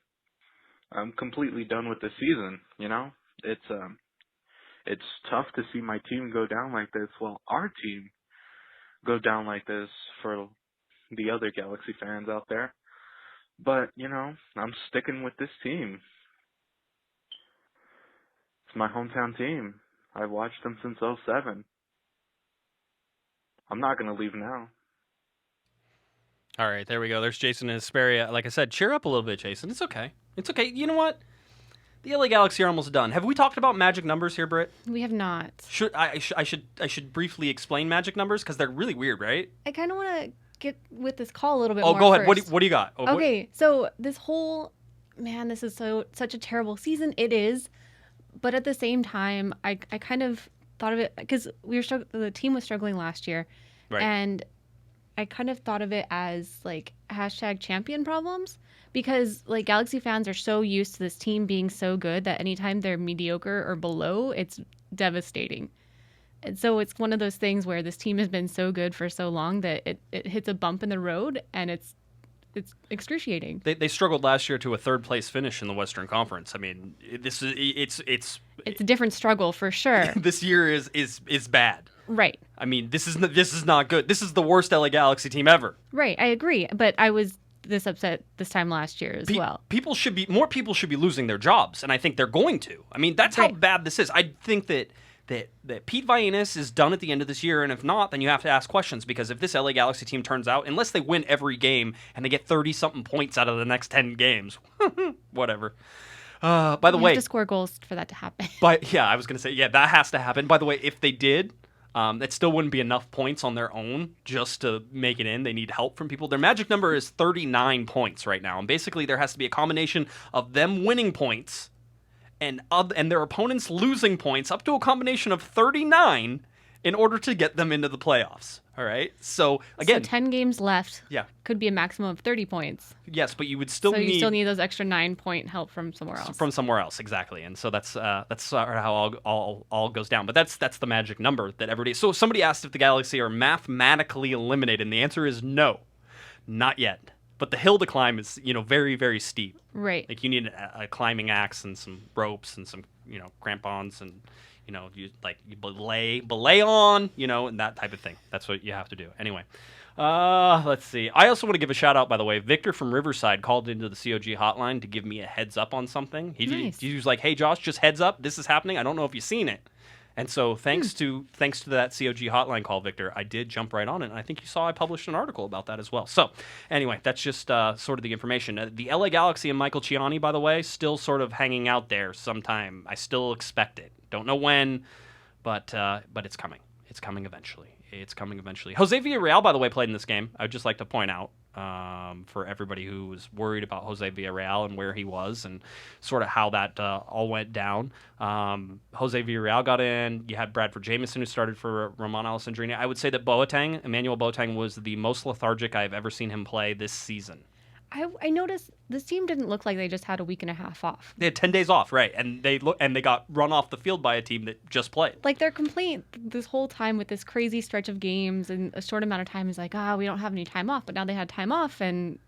completely done with the season. You know, it's tough to see my team go down like this. Well, our team go down like this for the other Galaxy fans out there. But, you know, I'm sticking with this team. It's my hometown team. I've watched them since 2007. I'm not going to leave now. All right, there we go. There's Jason in Hesperia. Like I said, cheer up a little bit, Jason. It's okay. It's okay. You know what? The LA Galaxy are almost done. Have we talked about magic numbers here, Britt? We have not. I should briefly explain magic numbers because they're really weird, right? I kind of want to get with this call a little bit more. Oh, go ahead. First. What do you got? Oh, okay, so this whole this is such a terrible season. It is, but at the same time, I kind of thought of it because the team was struggling last year, right. And I kind of thought of it as like #champion problems. Because, like, Galaxy fans are so used to this team being so good that anytime they're mediocre or below, it's devastating. And so it's one of those things where this team has been so good for so long that it hits a bump in the road, and it's excruciating. They struggled last year to a third-place finish in the Western Conference. I mean, it's a different struggle for sure. This year is bad. Right. I mean, this is not good. This is the worst LA Galaxy team ever. Right, I agree. But I was this upset this time last year as well. More people should be losing their jobs, and I think they're going to. I mean, that's how bad this is. I think that Pete Vagenas is done at the end of this year, and if not, then you have to ask questions, because if this LA Galaxy team turns out, unless they win every game and they get 30-something points out of the next 10 games, whatever. By the way, you have to score goals for that to happen. I was going to say, that has to happen. By the way, if they did, that still wouldn't be enough points on their own just to make it in. They need help from people. Their magic number is 39 points right now. And basically there has to be a combination of them winning points and their opponents losing points up to a combination of 39 in order to get them into the playoffs. All right? So, again... 10 games left. Yeah. Could be a maximum of 30 points. Yes, but you would still need... So you still need those extra 9-point help from somewhere else. From somewhere else, exactly. And so that's sort of how all goes down. But that's the magic number that everybody... So somebody asked if the Galaxy are mathematically eliminated, and the answer is no. Not yet. But the hill to climb is, very, very steep. Right. Like, you need a climbing axe and some ropes and some, crampons and... you belay on, and that type of thing. That's what you have to do. Anyway, let's see. I also want to give a shout out, by the way. Victor from Riverside called into the COG hotline to give me a heads up on something. He was like, "Hey, Josh, just heads up. This is happening. I don't know if you've seen it." And so thanks to that COG hotline call, Victor, I did jump right on it. And I think you saw I published an article about that as well. So anyway, that's just sort of the information. The LA Galaxy and Michael Ciani, by the way, still sort of hanging out there sometime. I still expect it. Don't know when, but it's coming. It's coming eventually. Jose Villarreal, by the way, played in this game. I would just like to point out for everybody who was worried about Jose Villarreal and where he was and sort of how that all went down. Jose Villarreal got in. You had Bradford Jamieson, who started for Ramon Alessandrini. I would say that Emmanuel Boateng, was the most lethargic I've ever seen him play this season. I noticed this team didn't look like they just had a week and a half off. They had 10 days off, right? And they got run off the field by a team that just played. Like, their complaint this whole time with this crazy stretch of games and a short amount of time is like, we don't have any time off. But now they had time off, and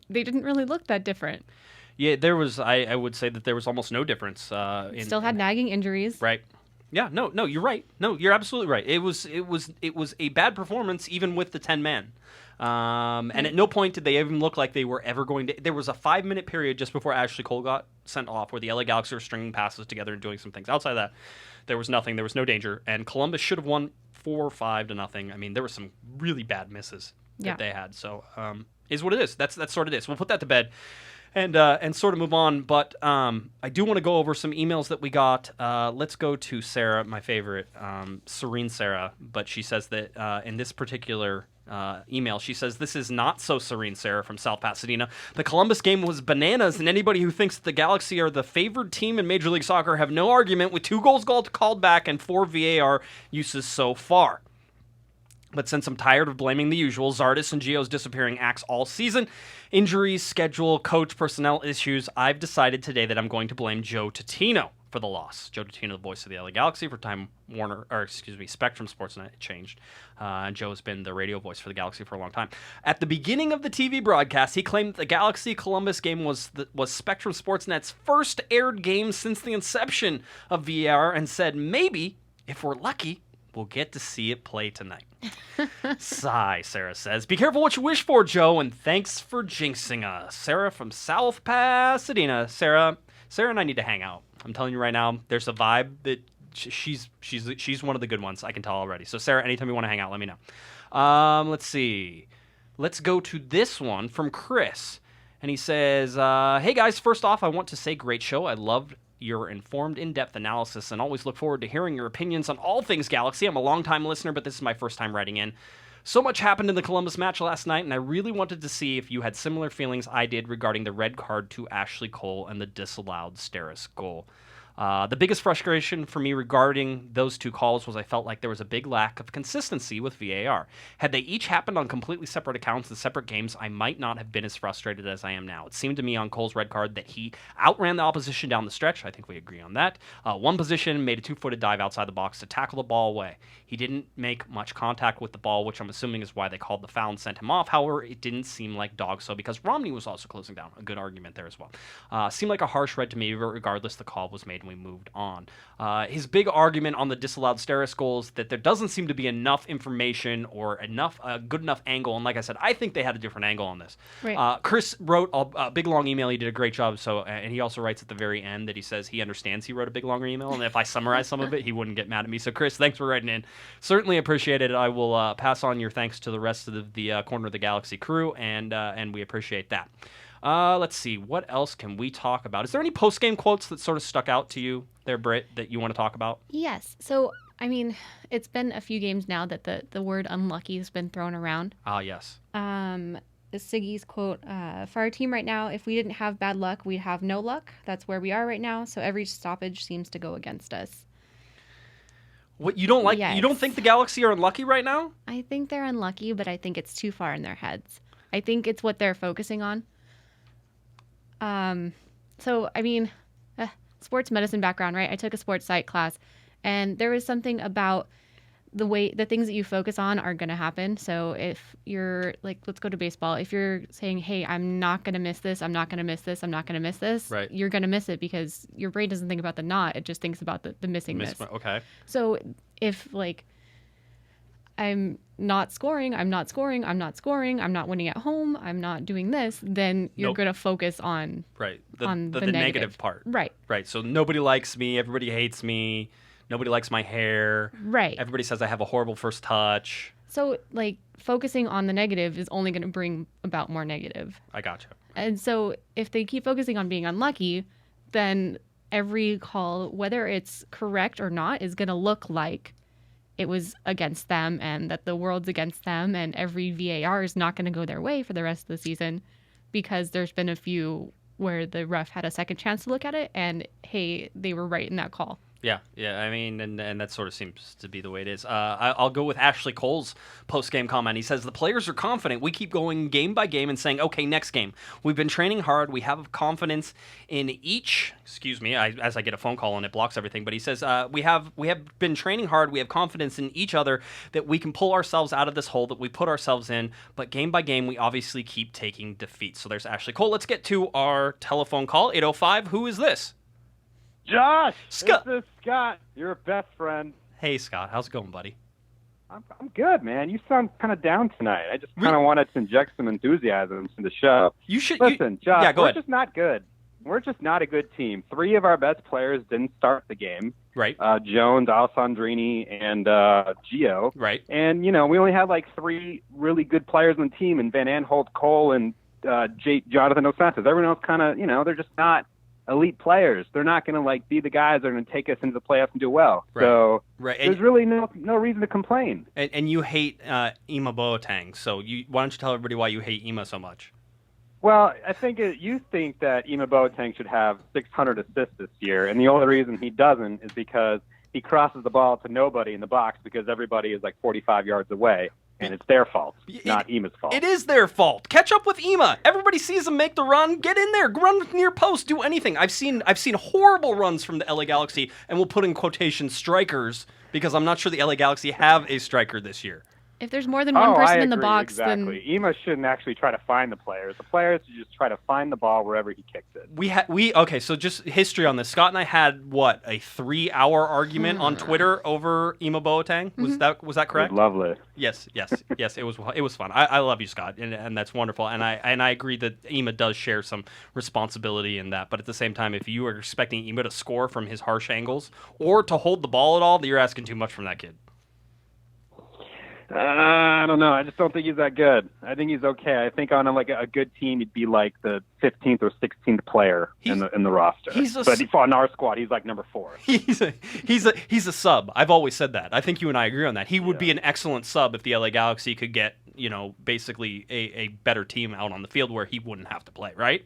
they didn't really look that different. Yeah, there was. I would say that there was almost no difference. Still had nagging injuries. Right. Yeah. No. You're right. No, you're absolutely right. It was a bad performance even with the 10 men. And at no point did they even look like they were ever going to. There was a 5-minute period just before Ashley Cole got sent off where the LA Galaxy were stringing passes together and doing some things. Outside of that, there was nothing. There was no danger. And Columbus should have won 4-5-0. I mean, there were some really bad misses that they had. So, is what it is. That's sort of this. We'll put that to bed. And sort of move on, but I do want to go over some emails that we got. Let's go to Sarah, my favorite, Serene Sarah, but she says that in this particular email, she says, "This is not so serene, Sarah from South Pasadena. The Columbus game was bananas, and anybody who thinks the Galaxy are the favored team in Major League Soccer have no argument with 2 goals called back and 4 VAR uses so far. But since I'm tired of blaming the usual, Zardes and Gio's disappearing acts all season, injuries, schedule, coach, personnel issues, I've decided today that I'm going to blame Joe Tutino for the loss. Joe Tutino, the voice of the LA Galaxy for Spectrum Sportsnet, it changed. And Joe has been the radio voice for the Galaxy for a long time. At the beginning of the TV broadcast, he claimed that the Galaxy-Columbus game was Spectrum Sportsnet's first aired game since the inception of VAR and said, maybe, if we're lucky, we'll get to see it play tonight. Sigh, Sarah says. Be careful what you wish for, Joe, and thanks for jinxing us. Sarah from South Pasadena. Sarah and I need to hang out. I'm telling you right now, there's a vibe that she's one of the good ones. I can tell already. So, Sarah, anytime you want to hang out, let me know. Let's see. Let's go to this one from Chris. And he says, hey, guys, first off, I want to say great show. I loved your informed, in-depth analysis and always look forward to hearing your opinions on all things Galaxy. I'm a long-time listener, but this is my first time writing in. So much happened in the Columbus match last night, and I really wanted to see if you had similar feelings I did regarding the red card to Ashley Cole and the disallowed Steres goal. The biggest frustration for me regarding those 2 calls was I felt like there was a big lack of consistency with VAR. Had they each happened on completely separate accounts and separate games, I might not have been as frustrated as I am now. It seemed to me on Cole's red card that he outran the opposition down the stretch. I think we agree on that. One position, made a 2-footed dive outside the box to tackle the ball away. He didn't make much contact with the ball, which I'm assuming is why they called the foul and sent him off. However, it didn't seem like dog-so because Romney was also closing down. A good argument there as well. Seemed like a harsh red to me, but regardless, the call was made and we moved on. His big argument on the disallowed Steres goal is that there doesn't seem to be enough information or good enough angle. And like I said, I think they had a different angle on this. Right. Chris wrote a big long email. He did a great job. And he also writes at the very end that he says he understands he wrote a big long email. And if I summarize some of it, he wouldn't get mad at me. So Chris, thanks for writing in. Certainly appreciate it. I will pass on your thanks to the rest of the Corner of the Galaxy crew, and we appreciate that. Let's see. What else can we talk about? Is there any post-game quotes that sort of stuck out to you there, Britt, that you want to talk about? Yes. So, I mean, it's been a few games now that the word unlucky has been thrown around. Ah, yes. Siggy's quote, for our team right now, if we didn't have bad luck, we'd have no luck. That's where we are right now. So every stoppage seems to go against us. What, you don't like? Yes. You don't think the Galaxy are unlucky right now? I think they're unlucky, but I think it's too far in their heads. I think it's what they're focusing on. So, I mean, sports medicine background, right? I took a sports psych class, and there was something about the things that you focus on are going to happen. So if you're like, let's go to baseball. If you're saying, hey, I'm not going to miss this, I'm not going to miss this, I'm not going to miss this, right, you're going to miss it because your brain doesn't think about the not, it just thinks about the missing this. Okay. So if like, I'm not scoring, I'm not winning at home, I'm not doing this, then you're going to focus on the negative part. Right. So nobody likes me, everybody hates me, nobody likes my hair. Right. Everybody says I have a horrible first touch. So like focusing on the negative is only going to bring about more negative. I gotcha. And so if they keep focusing on being unlucky, then every call, whether it's correct or not, is going to look like it was against them and that the world's against them, and every VAR is not going to go their way for the rest of the season because there's been a few where the ref had a second chance to look at it and, hey, they were right in that call. Yeah. I mean, and that sort of seems to be the way it is. I'll go with Ashley Cole's post-game comment. He says, the players are confident. We keep going game by game and saying, okay, next game. We've been training hard. We have confidence in each, as I get a phone call and it blocks everything, but he says, we have been training hard. We have confidence in each other that we can pull ourselves out of this hole that we put ourselves in, but game by game, we obviously keep taking defeats. So there's Ashley Cole. Let's get to our telephone call, 805. Who is this? Josh, Scott. This is Scott, your best friend. Hey, Scott. How's it going, buddy? I'm good, man. You sound kind of down tonight. I just kind of wanted to inject some enthusiasm to the show. You should listen, Josh. Yeah, go ahead. We're just not good. We're just not a good team. 3 of our best players didn't start the game. Right. Jones, Alessandrini, and Gio. Right. And we only had like 3 really good players on the team, and Van Aanholt, Cole, and Jonathan Dos Santos. Everyone else kind of, they're just not elite players. They're not going to be the guys that are going to take us into the playoffs and do well. Right. So right. there's really no reason to complain. And you hate Ima Boateng, so why don't you tell everybody why you hate Ima so much? Well, I think you think that Ima Boateng should have 600 assists this year, and the only reason he doesn't is because he crosses the ball to nobody in the box because everybody is like 45 yards away. And it's their fault, not Ima's fault. It is their fault. Catch up with Ima. Everybody sees him make the run. Get in there. Run near post. Do anything. I've seen horrible runs from the LA Galaxy, and we'll put in quotation strikers because I'm not sure the LA Galaxy have a striker this year. If there's more than one person in the box, exactly. then Ima shouldn't actually try to find the players. The players should just try to find the ball wherever he kicks it. Okay, so just history on this. Scott and I had a 3-hour argument on Twitter over Ima Boateng. Was that correct? Lovely. Yes. It was fun. I love you, Scott, and that's wonderful. And I agree that Ima does share some responsibility in that. But at the same time, if you are expecting Ima to score from his harsh angles or to hold the ball at all, you're asking too much from that kid. I don't know. I just don't think he's that good. I think he's okay. I think on a good team, he'd be like the 15th or 16th player in the roster. But on our squad, he's like number 4. He's a sub. I've always said that. I think you and I agree on that. He would be an excellent sub if the LA Galaxy could get basically a better team out on the field where he wouldn't have to play, right?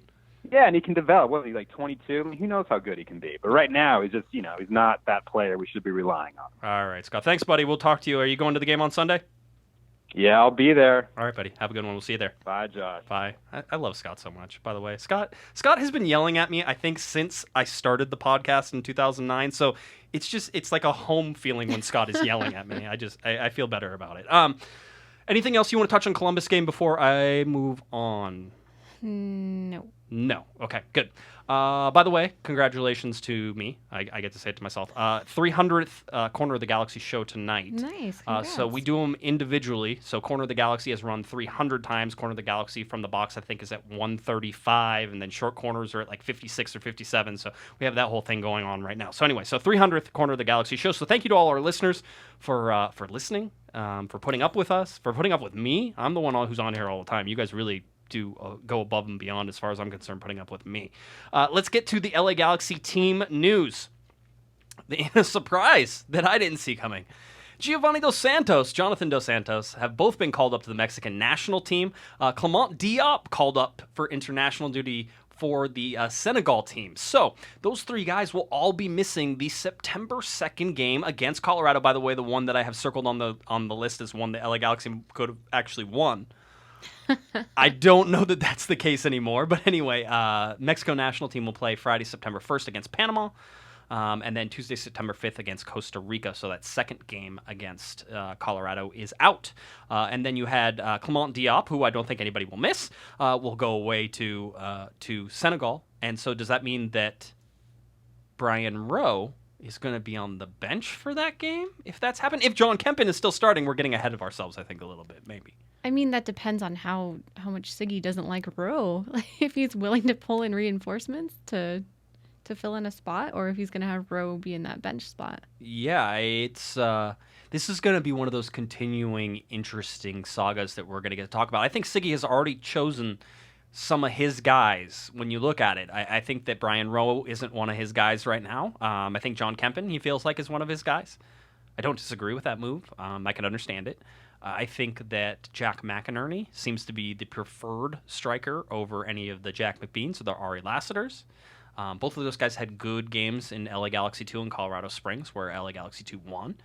Yeah, and he can develop. What is he, like 22? I mean, who knows how good he can be. But right now, he's just, he's not that player we should be relying on. All right, Scott. Thanks, buddy. We'll talk to you. Are you going to the game on Sunday? Yeah, I'll be there. All right, buddy. Have a good one. We'll see you there. Bye, Josh. Bye. I love Scott so much, by the way. Scott has been yelling at me, I think, since I started the podcast in 2009. So it's like a home feeling when Scott is yelling at me. I feel better about it. Anything else you want to touch on Columbus game before I move on? No. Okay, good. By the way, congratulations to me. I get to say it to myself. 300th Corner of the Galaxy show tonight. Nice. So we do them individually. So Corner of the Galaxy has run 300 times. Corner of the Galaxy from the box, I think, is at 135. And then short corners are at like 56 or 57. So we have that whole thing going on right now. So anyway, 300th Corner of the Galaxy show. So thank you to all our listeners for listening, for putting up with us, for putting up with me. I'm the one who's on here all the time. You guys really do go above and beyond as far as I'm concerned, putting up with me. Let's get to the LA Galaxy team news. The surprise that I didn't see coming. Jonathan Dos Santos have both been called up to the Mexican national team. Clement Diop called up for international duty for the Senegal team. So those 3 guys will all be missing the September 2nd game against Colorado. By the way, the one that I have circled on the list is one that LA Galaxy could have actually won. I don't know that that's the case anymore. But anyway, Mexico national team will play Friday, September 1st against Panama. And then Tuesday, September 5th against Costa Rica. So that second game against Colorado is out. And then you had Clement Diop, who I don't think anybody will miss, will go away to Senegal. And so does that mean that Brian Rowe is going to be on the bench for that game? If that's happened? If Jon Kempin is still starting, we're getting ahead of ourselves, I think, a little bit, maybe. I mean, that depends on how much Siggy doesn't like Rowe. If he's willing to pull in reinforcements to fill in a spot, or if he's going to have Rowe be in that bench spot. Yeah, it's this is going to be one of those continuing interesting sagas that we're going to get to talk about. I think Siggy has already chosen some of his guys when you look at it. I think that Brian Rowe isn't one of his guys right now. I think Jon Kempin, he feels like, is one of his guys. I don't disagree with that move. I can understand it. I think that Jack McInerney seems to be the preferred striker over any of the Jack McBeans or the Ari Lassiters. Both of those guys had good games in LA Galaxy 2 and Colorado Springs, where LA Galaxy 2 won.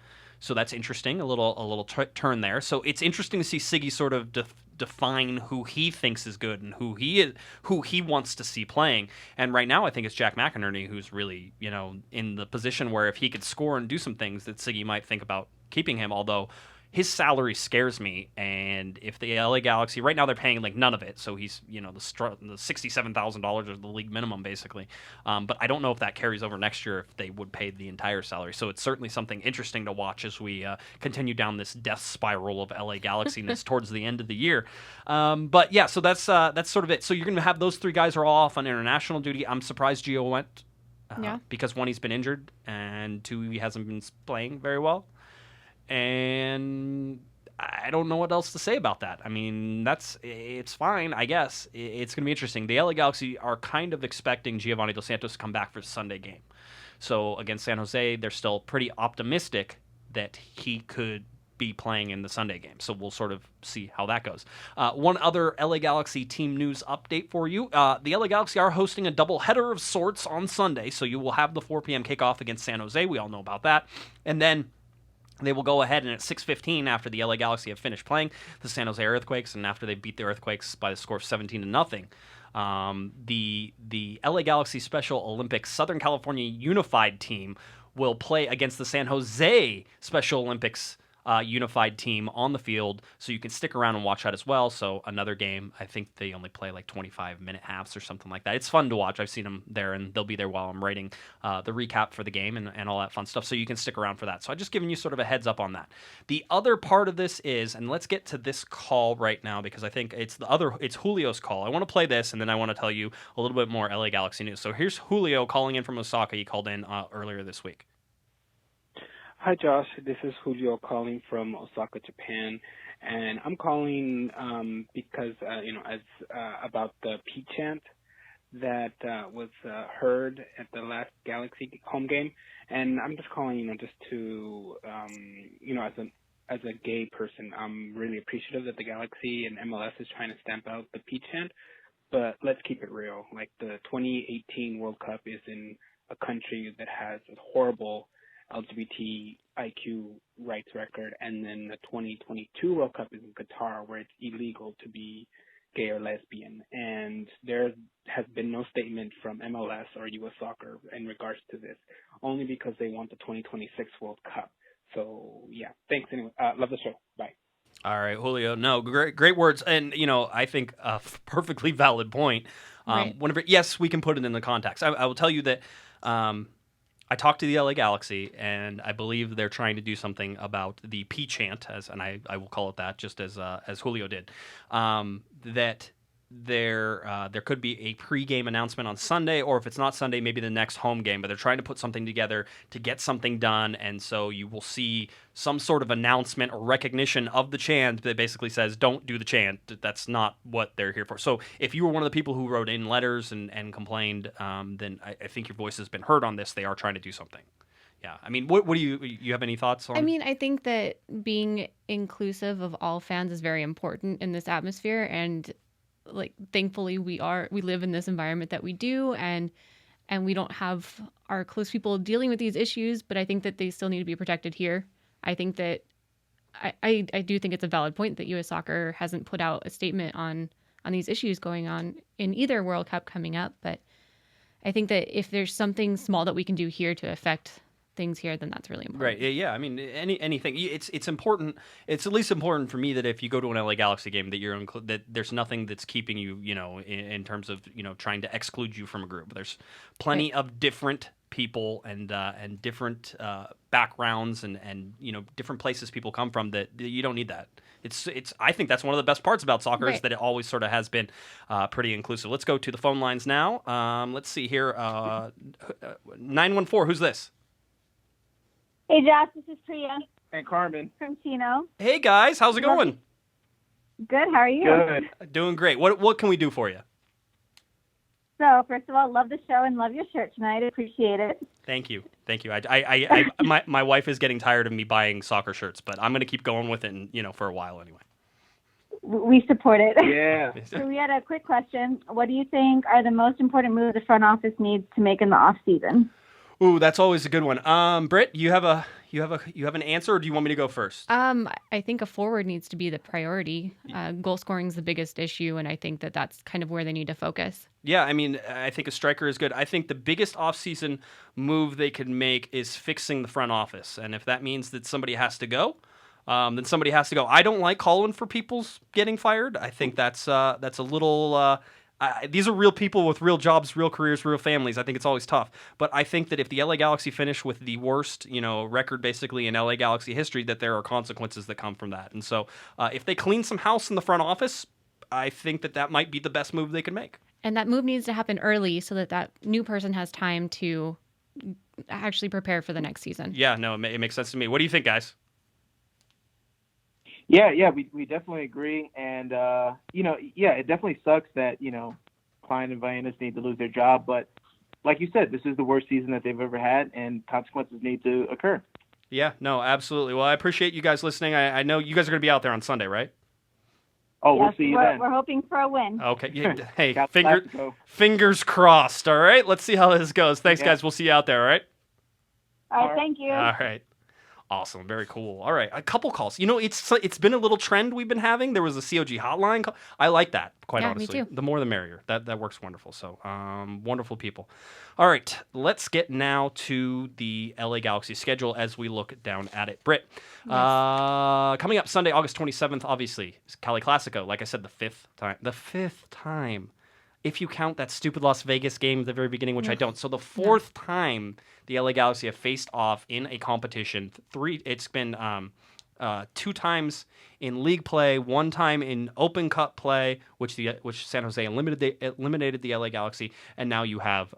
So that's interesting, a little turn there. So it's interesting to see Siggy sort of define who he thinks is good and who he wants to see playing. And right now, I think it's Jack McInerney who's really, in the position where if he could score and do some things, that Siggy might think about keeping him. Although his salary scares me, and if the LA Galaxy right now they're paying like none of it, so he's the $67,000 is the league minimum basically. But I don't know if that carries over next year if they would pay the entire salary. So it's certainly something interesting to watch as we continue down this death spiral of LA Galaxy-ness towards the end of the year. But yeah, so that's sort of it. So you're going to have those three guys are all off on international duty. I'm surprised Gio went because one, he's been injured, and two, he hasn't been playing very well. And I don't know what else to say about that. I mean, it's fine, I guess. It's going to be interesting. The LA Galaxy are kind of expecting Giovanni Dos Santos to come back for the Sunday game. So against San Jose, they're still pretty optimistic that he could be playing in the Sunday game. So we'll sort of see how that goes. One other LA Galaxy team news update for you. The LA Galaxy are hosting a doubleheader of sorts on Sunday. So you will have the 4 p.m. kickoff against San Jose. We all know about that. And then they will go ahead, and at 6:15, after the LA Galaxy have finished playing the San Jose Earthquakes, and after they beat the Earthquakes by the score of 17-0, the LA Galaxy Special Olympics Southern California Unified Team will play against the San Jose Special Olympics unified team on the field, so you can stick around and watch that as well. So another game. I think they only play like 25-minute halves or something like that. It's fun to watch. I've seen them there, and they'll be there while I'm writing the recap for the game and all that fun stuff, so you can stick around for that. So I'm just giving you sort of a heads up on that. The other part of this is, and let's get to this call right now, because I think it's Julio's call. I want to play this, and then I want to tell you a little bit more LA Galaxy news. So here's Julio calling in from Osaka. He called in earlier this week. Hi, Josh. This is Julio calling from Osaka, Japan, and I'm calling because about the P chant that was heard at the last Galaxy home game, and I'm just calling, just to, as a gay person, I'm really appreciative that the Galaxy and MLS is trying to stamp out the P chant, but let's keep it real. Like, the 2018 World Cup is in a country that has a horrible LGBTIQ rights record, and then the 2022 World Cup is in Qatar, where it's illegal to be gay or lesbian, and there has been no statement from MLS or U.S. Soccer in regards to this, only because they want the 2026 World Cup. So yeah, thanks anyway. Love the show. Bye. All right, Julio. No, great words, and I think a perfectly valid point. Right. Yes, we can put it in the context. I will tell you that. I talked to the LA Galaxy, and I believe they're trying to do something about the P chant, and I will call it that, just as Julio did. That there could be a pre-game announcement on Sunday, or if it's not Sunday, maybe the next home game. But they're trying to put something together to get something done, and so you will see some sort of announcement or recognition of the chant that basically says, "Don't do the chant." That's not what they're here for. So if you were one of the people who wrote in letters and complained, then I think your voice has been heard on this. They are trying to do something. Yeah, I mean, what do you have any thoughts on? I mean, I think that being inclusive of all fans is very important in this atmosphere, and thankfully we live in this environment that we do, and we don't have our close people dealing with these issues, but I think that they still need to be protected here. I think that I do think it's a valid point that U.S. Soccer hasn't put out a statement on these issues going on in either World Cup coming up, but I think that if there's something small that we can do here to affect things here, then that's really important. Right. Yeah. I mean, anything. It's important. It's at least important for me that if you go to an LA Galaxy game, that that there's nothing that's keeping you, in terms of trying to exclude you from a group. There's plenty of different people and different backgrounds and different places people come from that you don't need that. I think that's one of the best parts about soccer, is that it always sort of has been pretty inclusive. Let's go to the phone lines now. Let's see here. 914. Who's this? Hey, Josh, this is Priya. And Carmen. From Chino. Hey, guys. How's it going? Good. How are you? Good. Doing great. What can we do for you? So, first of all, love the show and love your shirt tonight. I appreciate it. Thank you. My wife is getting tired of me buying soccer shirts, but I'm going to keep going with it, for a while anyway. we support it. Yeah. So we had a quick question. What do you think are the most important moves the front office needs to make in the off season? Ooh, that's always a good one. Britt, you have an answer, or do you want me to go first? I think a forward needs to be the priority. Goal scoring is the biggest issue, and I think that that's kind of where they need to focus. Yeah, I mean, I think a striker is good. I think the biggest offseason move they could make is fixing the front office, and if that means that somebody has to go, then somebody has to go. I don't like calling for people's getting fired. I think that's a little. These are real people with real jobs, real careers, real families. I think it's always tough. But I think that if the LA Galaxy finish with the worst, record basically in LA Galaxy history, that there are consequences that come from that. And so if they clean some house in the front office, I think that might be the best move they can make. And that move needs to happen early so that new person has time to actually prepare for the next season. Yeah, no, it makes sense to me. What do you think, guys? Yeah, we definitely agree, and it definitely sucks that Klein and Vagenas need to lose their job, but like you said, this is the worst season that they've ever had, and consequences need to occur. Yeah, no, absolutely. Well, I appreciate you guys listening. I know you guys are going to be out there on Sunday, right? Oh, Yes, we'll see you then. we're hoping for a win. Okay. Hey, Cali-Clasico. fingers crossed. All right. Let's see how this goes. Thanks, Yeah. guys. We'll see you out there. All right. All right, thank you. All right. Awesome. Very cool. All right. A couple calls. It's been a little trend we've been having. There was a COG hotline call. I like that, quite Yeah, me honestly. too. The more the merrier. That works wonderful. So, wonderful people. All right. Let's get now to the LA Galaxy schedule as we look down at it. Britt, coming up Sunday, August 27th, obviously, is Cali-Clasico. Like I said, the fifth time. If you count that stupid Las Vegas game at the very beginning, which I don't. So the fourth time the LA Galaxy have faced off in a competition. It's been 2 times in league play, 1 time in Open Cup play, which San Jose eliminated the LA Galaxy, and now you have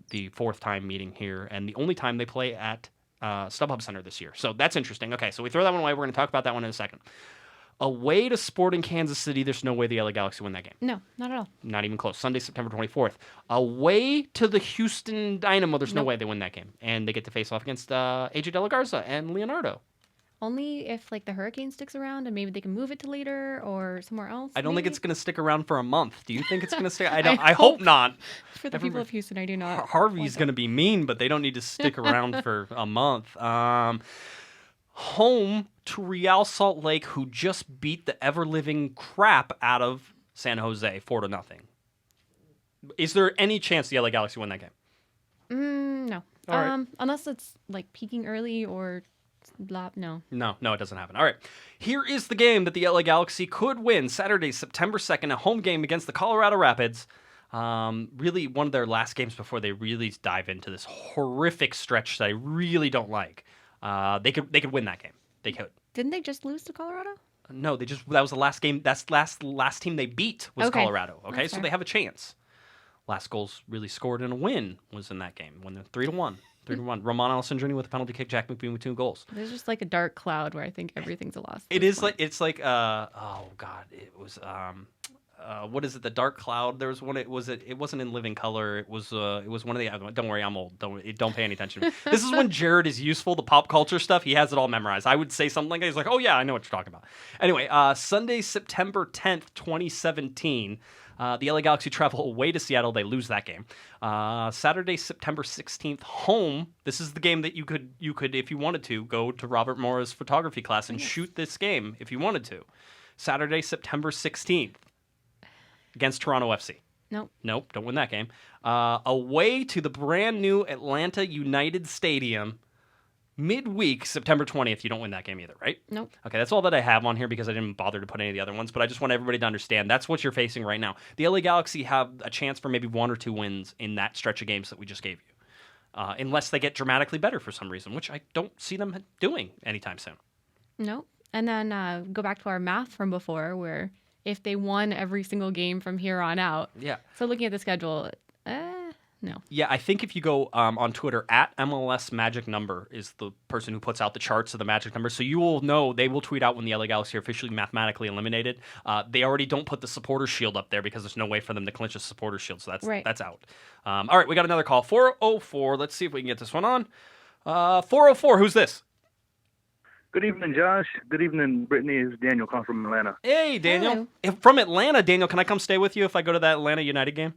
the 4th time meeting here, and the only time they play at StubHub Center this year. So that's interesting. Okay, so we throw that one away. We're going to talk about that one in a second. Away to Sporting Kansas City, there's no way the LA Galaxy win that game. No, not at all. Not even close. Sunday, September 24th. Away to the Houston Dynamo, there's no Nope. way they win that game. And they get to face off against AJ De La Garza and Leonardo. Only if the hurricane sticks around and maybe they can move it to later or somewhere else. I don't think maybe? it's going to stick around for a month. Do you think it's going to stick? I hope not. For the people of Houston, I do not. Harvey's going to be mean, but they don't need to stick around for a month. Home to Real Salt Lake, who just beat the ever-living crap out of San Jose 4-0. Is there any chance the LA Galaxy win that game? No. All right. Unless it's peaking early or blah. No. No, it doesn't happen. All right. Here is the game that the LA Galaxy could win Saturday, September 2nd, a home game against the Colorado Rapids. Really one of their last games before they really dive into this horrific stretch that I really don't like. They could win that game. They could. Didn't they just lose to Colorado? No, that was the last game. That's last team they beat was Okay. Colorado. Okay, That's so fair. they have a chance. Last goals really scored in a win was in that game when they're 3-1. 3-1. Roman Alessandrini with a penalty kick, Jack McBean with 2 goals. There's just a dark cloud where I think everything's a loss. It is oh god, it was what is it? The Dark Cloud. There was one. It wasn't in Living Color. It was one of the. Don't worry, I'm old. Don't pay any attention to me. This is when Jared is useful. The pop culture stuff. He has it all memorized. I would say something like that. He's like, oh yeah, I know what you're talking about. Anyway, Sunday, September 10th, 2017. The LA Galaxy travel away to Seattle. They lose that game. Saturday, September 16th, home. This is the game that you could, if you wanted to, go to Robert Mora's photography class and shoot this game if you wanted to. Saturday, September 16th. Against Toronto FC. Nope, don't win that game. Away to the brand new Atlanta United Stadium, midweek, September 20th. You don't win that game either, right? Nope. Okay, that's all that I have on here because I didn't bother to put any of the other ones, but I just want everybody to understand that's what you're facing right now. The LA Galaxy have a chance for maybe 1 or 2 wins in that stretch of games that we just gave you. Unless they get dramatically better for some reason, which I don't see them doing anytime soon. Nope. And then go back to our math from before where if they won every single game from here on out. Yeah. So looking at the schedule, no. Yeah, I think if you go on Twitter, at MLS Magic Number is the person who puts out the charts of the Magic Number. So you will know, they will tweet out when the LA Galaxy are officially mathematically eliminated. They already don't put the supporter shield up there because there's no way for them to clinch a supporter shield. So that's out. All right, we got another call. 404. Let's see if we can get this one on. 404, who's this? Good evening, Josh. Good evening, Brittany. It's Daniel calling from Atlanta. Hey, Daniel. Hello. From Atlanta, Daniel, can I come stay with you if I go to that Atlanta United game?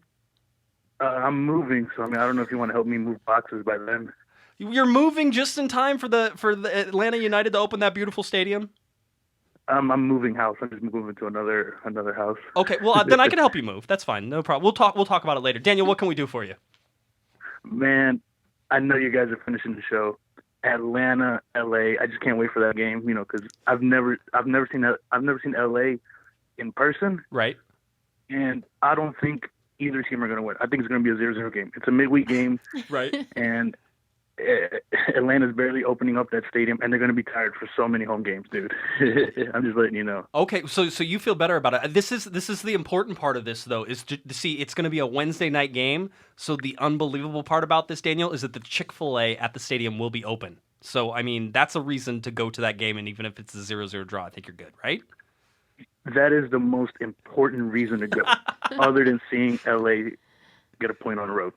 I'm moving, so I don't know if you want to help me move boxes by then. You're moving just in time for the Atlanta United to open that beautiful stadium? I'm moving house. I'm just moving to another house. Okay, well, then I can help you move. That's fine. No problem. We'll talk about it later. Daniel, what can we do for you? Man, I know you guys are finishing the show. Atlanta, LA. I just can't wait for that game. Because I've never seen LA in person. Right. And I don't think either team are going to win. I think it's going to be a 0-0 game. It's a midweek game. Right. And Atlanta's barely opening up that stadium, and they're going to be tired for so many home games, dude. I'm just letting you know. Okay, so you feel better about it. This is the important part of this, though, is to see it's going to be a Wednesday night game. So the unbelievable part about this, Daniel, is that the Chick-fil-A at the stadium will be open. So, I mean, that's a reason to go to that game, and even if it's a 0-0 draw, I think you're good, right? That is the most important reason to go, other than seeing LA get a point on the road.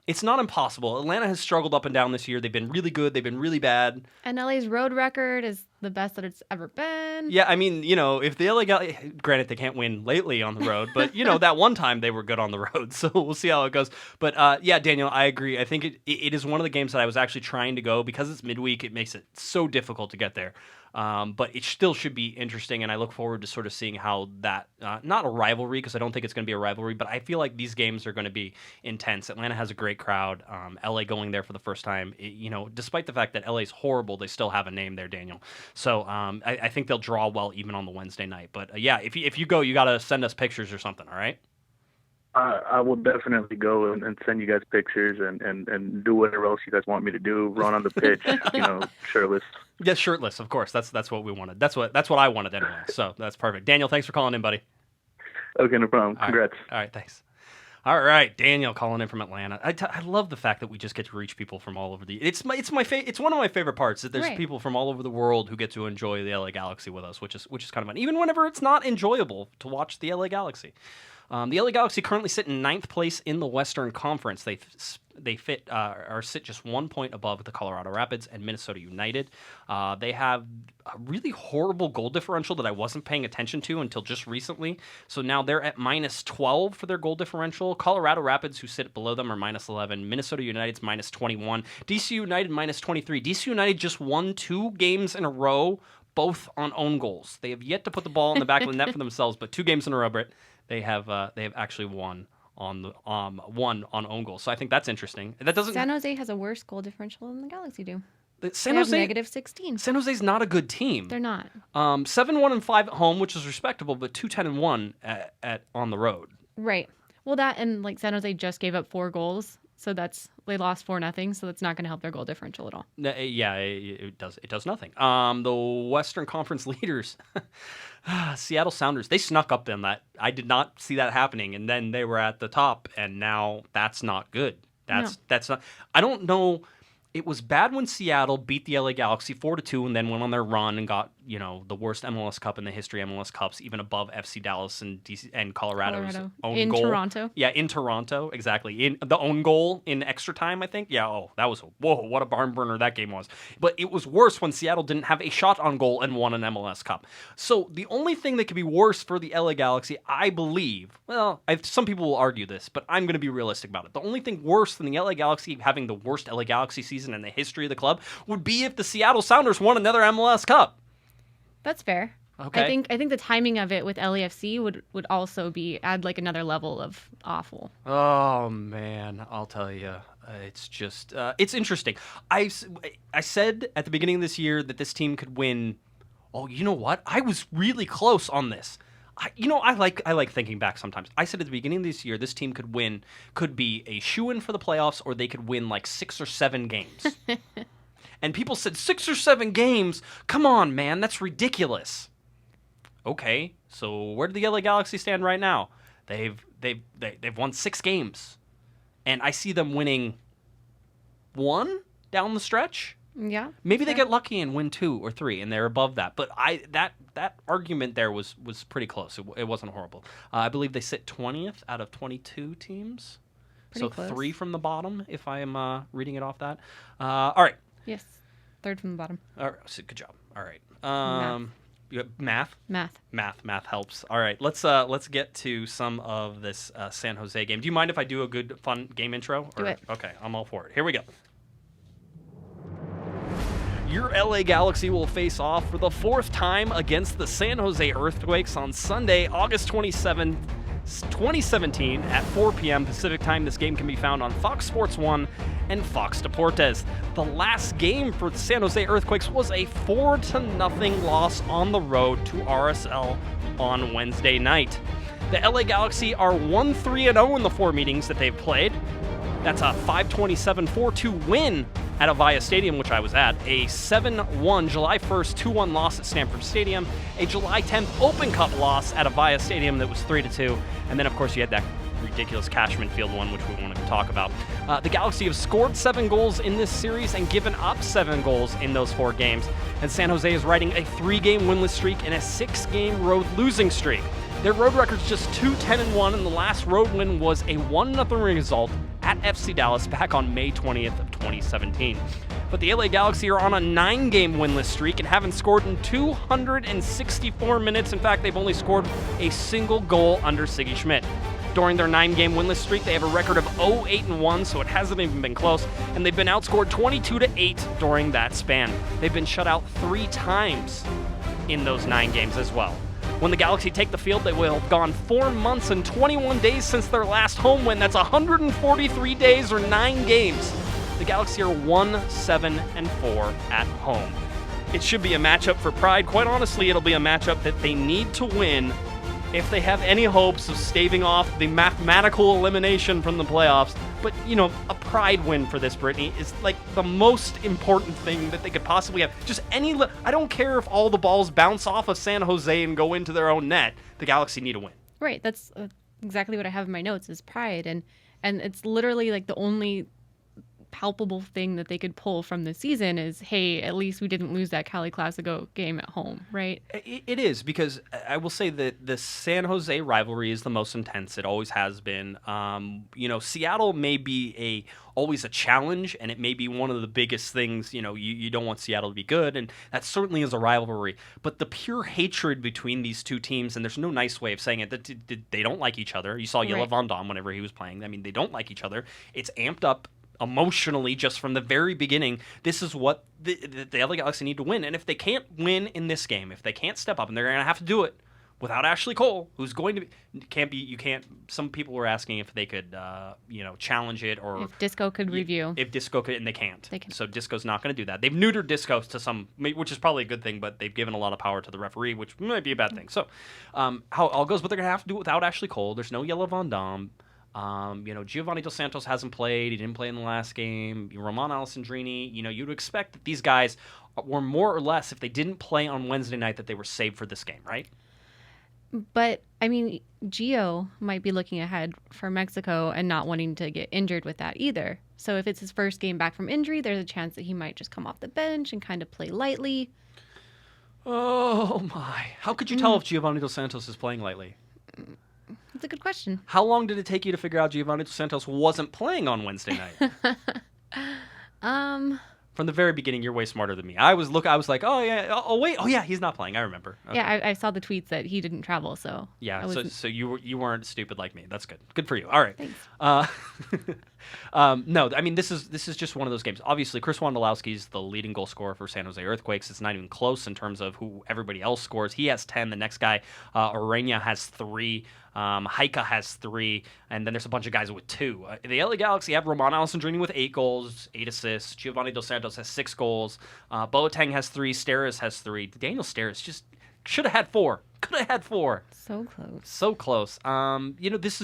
It's not impossible. Atlanta has struggled up and down this year. They've been really good. They've been really bad. And LA's road record is the best that it's ever been. Yeah, I mean, if the LA granted they can't win lately on the road, but that one time they were good on the road. So we'll see how it goes. But yeah, Daniel, I agree. I think it is one of the games that I was actually trying to go because it's midweek. It makes it so difficult to get there. But it still should be interesting, and I look forward to sort of seeing how that, not a rivalry, because I don't think it's going to be a rivalry, but I feel like these games are going to be intense. Atlanta has a great crowd. LA going there for the first time, despite the fact that LA's horrible, they still have a name there, Daniel. So I think they'll draw well even on the Wednesday night. But yeah, if you go, you got to send us pictures or something, all right? I will definitely go and send you guys pictures and do whatever else you guys want me to do. Run on the pitch, shirtless. Yes, shirtless, of course. That's what we wanted. That's what I wanted anyway. So that's perfect. Daniel, thanks for calling in, buddy. Okay, no problem. Congrats. All right, thanks. All right, Daniel calling in from Atlanta. I love the fact that we just get to reach people from all over it's one of my favorite parts that there's people from all over the world who get to enjoy the LA Galaxy with us, which is kind of fun. Even whenever it's not enjoyable to watch the LA Galaxy. The LA Galaxy currently sit in 9th place in the Western Conference. They sit just 1 point above the Colorado Rapids and Minnesota United. They have a really horrible goal differential that I wasn't paying attention to until just recently. So now they're at -12 for their goal differential. Colorado Rapids, who sit below them, are -11. Minnesota United's -21. DC United -23. DC United just won 2 games in a row, both on own goals. They have yet to put the ball in the back of the net for themselves, but 2 games in a row, Britt, they have actually won on own goals. So I think that's interesting. That doesn't. San Jose has a worse goal differential than the Galaxy do. San They have Jose -16. San Jose's not a good team. They're not. 7-1-5 at home, which is respectable, but 2-10-1 at on the road. Right. Well, that and San Jose just gave up 4 goals, so they lost 4-0. So that's not going to help their goal differential at all. Yeah, it does. It does nothing. The Western Conference leaders, Seattle Sounders, they snuck up in that. I did not see that happening, and then they were at the top, and now that's not good. That's not. I don't know. It was bad when Seattle beat the LA Galaxy 4-2 and then went on their run and got, the worst MLS Cup in the history of MLS Cups, even above FC Dallas and DC and Colorado's own in goal. Toronto. Yeah, in Toronto, exactly. In the own goal in extra time, I think. Yeah, that was what a barn burner that game was. But it was worse when Seattle didn't have a shot on goal and won an MLS Cup. So the only thing that could be worse for the LA Galaxy, I believe, some people will argue this, but I'm going to be realistic about it. The only thing worse than the LA Galaxy having the worst LA Galaxy season in the history of the club would be if the Seattle Sounders won another MLS Cup. That's fair. Okay. I think the timing of it with LAFC would also add another level of awful. Oh man, I'll tell you, it's just it's interesting. I said at the beginning of this year that this team could win. Oh, you know what? I was really close on this. I like thinking back sometimes. I said at the beginning of this year, this team could be a shoo-in for the playoffs, or they could win 6 or 7 games. And people said 6 or 7 games. Come on, man, that's ridiculous. Okay, so where do the LA Galaxy stand right now? They've won 6 games, and I see them winning 1 down the stretch. Yeah. Maybe they get lucky and win 2 or 3, and they're above that. But that argument there was pretty close. It wasn't horrible. I believe they sit 20th out of 22 teams. Pretty so close. 3 from the bottom, if I am reading it off that. All right. Yes. Third from the bottom. All right, so good job. All right. You got math? Math helps. All right, let's get to some of this San Jose game. Do you mind if I do a good, fun game intro? Do it. Okay, I'm all for it. Here we go. Your LA Galaxy will face off for the 4th time against the San Jose Earthquakes on Sunday, August 27th, 2017 at 4 p.m. Pacific Time. This game can be found on Fox Sports 1 and Fox Deportes. The last game for the San Jose Earthquakes was a 4-0 loss on the road to RSL on Wednesday night. The LA Galaxy are 1-3-0 in the 4 meetings that they've played. That's a 527-4-2 win at Avaya Stadium, which I was at, a 7-1 July 1st 2-1 loss at Stamford Stadium, a July 10th Open Cup loss at Avaya Stadium that was 3-2, and then of course you had that ridiculous Cashman Field one, which we want to talk about. The Galaxy have scored 7 goals in this series and given up 7 goals in those 4 games, and San Jose is riding a 3-game winless streak and a 6-game road losing streak. Their road record's just 2-10-1, and the last road win was a 1-0 result at FC Dallas back on May 20th of 2017. But the LA Galaxy are on a 9-game winless streak and haven't scored in 264 minutes. In fact, they've only scored a single goal under Siggy Schmidt. During their 9-game winless streak, they have a record of 0-8-1, so it hasn't even been close, and they've been outscored 22-8 during that span. They've been shut out 3 times in those 9 games as well. When the Galaxy take the field, they will have gone 4 months and 21 days since their last home win. That's 143 days or 9 games. The Galaxy are 1-7-4 at home. It should be a matchup for pride. Quite honestly, it'll be a matchup that they need to win if they have any hopes of staving off the mathematical elimination from the playoffs. But, you know, a pride win for this, Brittany, is like the most important thing that they could possibly have. Just I don't care if all the balls bounce off of San Jose and go into their own net. The Galaxy need a win. Right. That's exactly what I have in my notes is pride. And it's literally like the only palpable thing that they could pull from the season is, hey, at least we didn't lose that Cali-Clasico game at home, right? It is, because I will say that the San Jose rivalry is the most intense. It always has been. Seattle may be always a challenge, and it may be one of the biggest things. You don't want Seattle to be good, and that certainly is a rivalry. But the pure hatred between these two teams, and there's no nice way of saying it, that they don't like each other. You saw Jelle Van Damme whenever he was playing. I mean, they don't like each other. It's amped up emotionally just from the very beginning. This is what the LA Galaxy need to win. And if they can't win in this game, if they can't step up, and they're going to have to do it without Ashley Cole, who's going to some people were asking if they could, challenge it, or if Disco could review. If Disco could, and they can't. So Disco's not going to do that. They've neutered Disco to some, which is probably a good thing, but they've given a lot of power to the referee, which might be a bad thing. So how it all goes, but they're going to have to do it without Ashley Cole. There's no Jelle Van Damme. Giovanni Dos Santos hasn't played. He didn't play in the last game. Roman Alessandrini, you'd expect that these guys were more or less, if they didn't play on Wednesday night, that they were saved for this game, right? But, I mean, Gio might be looking ahead for Mexico and not wanting to get injured with that either. So if it's his first game back from injury, there's a chance that he might just come off the bench and kind of play lightly. Oh, my. How could you tell if Giovanni Dos Santos is playing lightly? That's a good question. How long did it take you to figure out Giovanni Dos Santos wasn't playing on Wednesday night? From the very beginning, you're way smarter than me. I was like, oh yeah, he's not playing. I remember. Okay. Yeah, I saw the tweets that he didn't travel, so yeah. So you weren't stupid like me. That's good. Good for you. All right. Thanks. No, I mean this is just one of those games. Obviously, Chris Wondolowski's the leading goal scorer for San Jose Earthquakes. It's not even close in terms of who everybody else scores. He has 10. The next guy, Orena, has 3. Haika has 3, and then there's a bunch of guys with 2. The LA Galaxy have Roman Alessandrini with 8 goals, 8 assists. Giovanni Dos Santos has 6 goals. Boateng has 3. Steres has 3. Daniel Steres just should have had 4. Could have had 4. So close. So close. This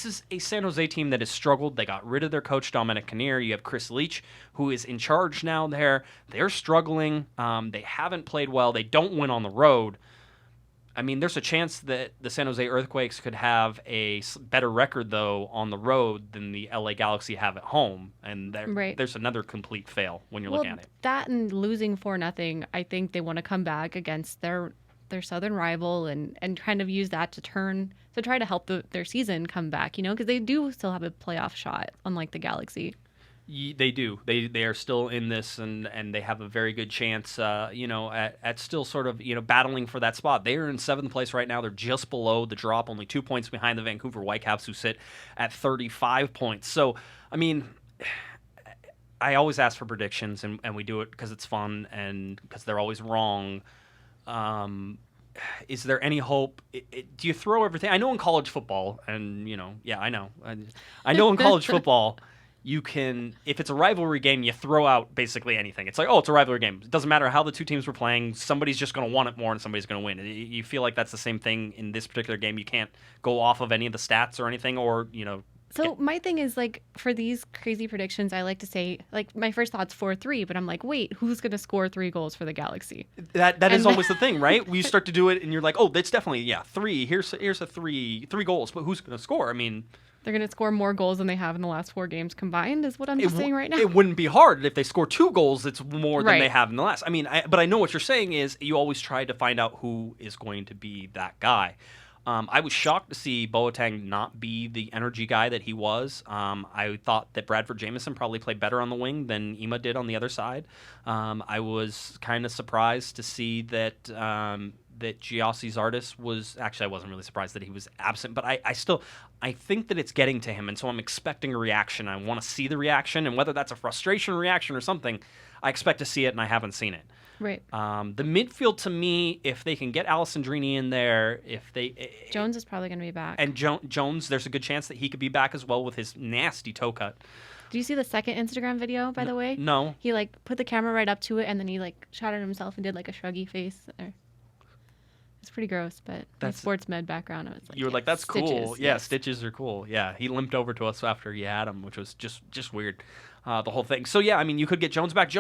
is a San Jose team that has struggled. They got rid of their coach, Dominic Kinnear. You have Chris Leach, who is in charge now there. They're struggling. They haven't played well. They don't win on the road. I mean, there's a chance that the San Jose Earthquakes could have a better record, though, on the road than the LA Galaxy have at home. And there's another complete fail when you're looking at it. That and losing 4-0, I think they want to come back against their southern rival and kind of use that to try to help their season come back, because they do still have a playoff shot, unlike the Galaxy. They do. They are still in this, and they have a very good chance, at still sort of, battling for that spot. They are in 7th place right now. They're just below the drop, only 2 points behind the Vancouver Whitecaps, who sit at 35 points. So, I mean, I always ask for predictions, and we do it because it's fun and because they're always wrong. Is there any hope? Do you throw everything? I know in college football, and, I know. I know in college football, you can, if it's a rivalry game, you throw out basically anything. It's like, oh, it's a rivalry game. It doesn't matter how the two teams were playing. Somebody's just going to want it more and somebody's going to win. You feel like that's the same thing in this particular game. You can't go off of any of the stats or anything, or, So my thing is, like, for these crazy predictions, I like to say, like, my first thought's 4-3, but I'm like, wait, who's going to score 3 goals for the Galaxy? That is always the thing, right? You start to do it, and you're like, oh, that's definitely, 3. Here's a 3 goals, but who's going to score? I mean, they're going to score more goals than they have in the last 4 games combined, is what I'm just saying right now. It wouldn't be hard. If they score 2 goals, it's more than they have in the last. I mean, but I know what you're saying is you always try to find out who is going to be that guy. I was shocked to see Boateng not be the energy guy that he was. I thought that Bradford Jamieson probably played better on the wing than Ema did on the other side. I was kind of surprised to see that Giassi Zardes was... Actually, I wasn't really surprised that he was absent, but I think that it's getting to him, and so I'm expecting a reaction. I want to see the reaction, and whether that's a frustration reaction or something, I expect to see it, and I haven't seen it. Right. The midfield, to me, if they can get Alessandrini in there, Jones is probably going to be back. And Jones, there's a good chance that he could be back as well with his nasty toe cut. Do you see the second Instagram video, by the way? No. He, put the camera right up to it, and then he, shot at himself and did, a shruggy face. It's pretty gross, but my sports med background, I was like, you were like, that's stitches, cool. Yeah, stitches are cool. Yeah, he limped over to us after he had him, which was just weird, the whole thing. So, yeah, I mean, you could get Jones back.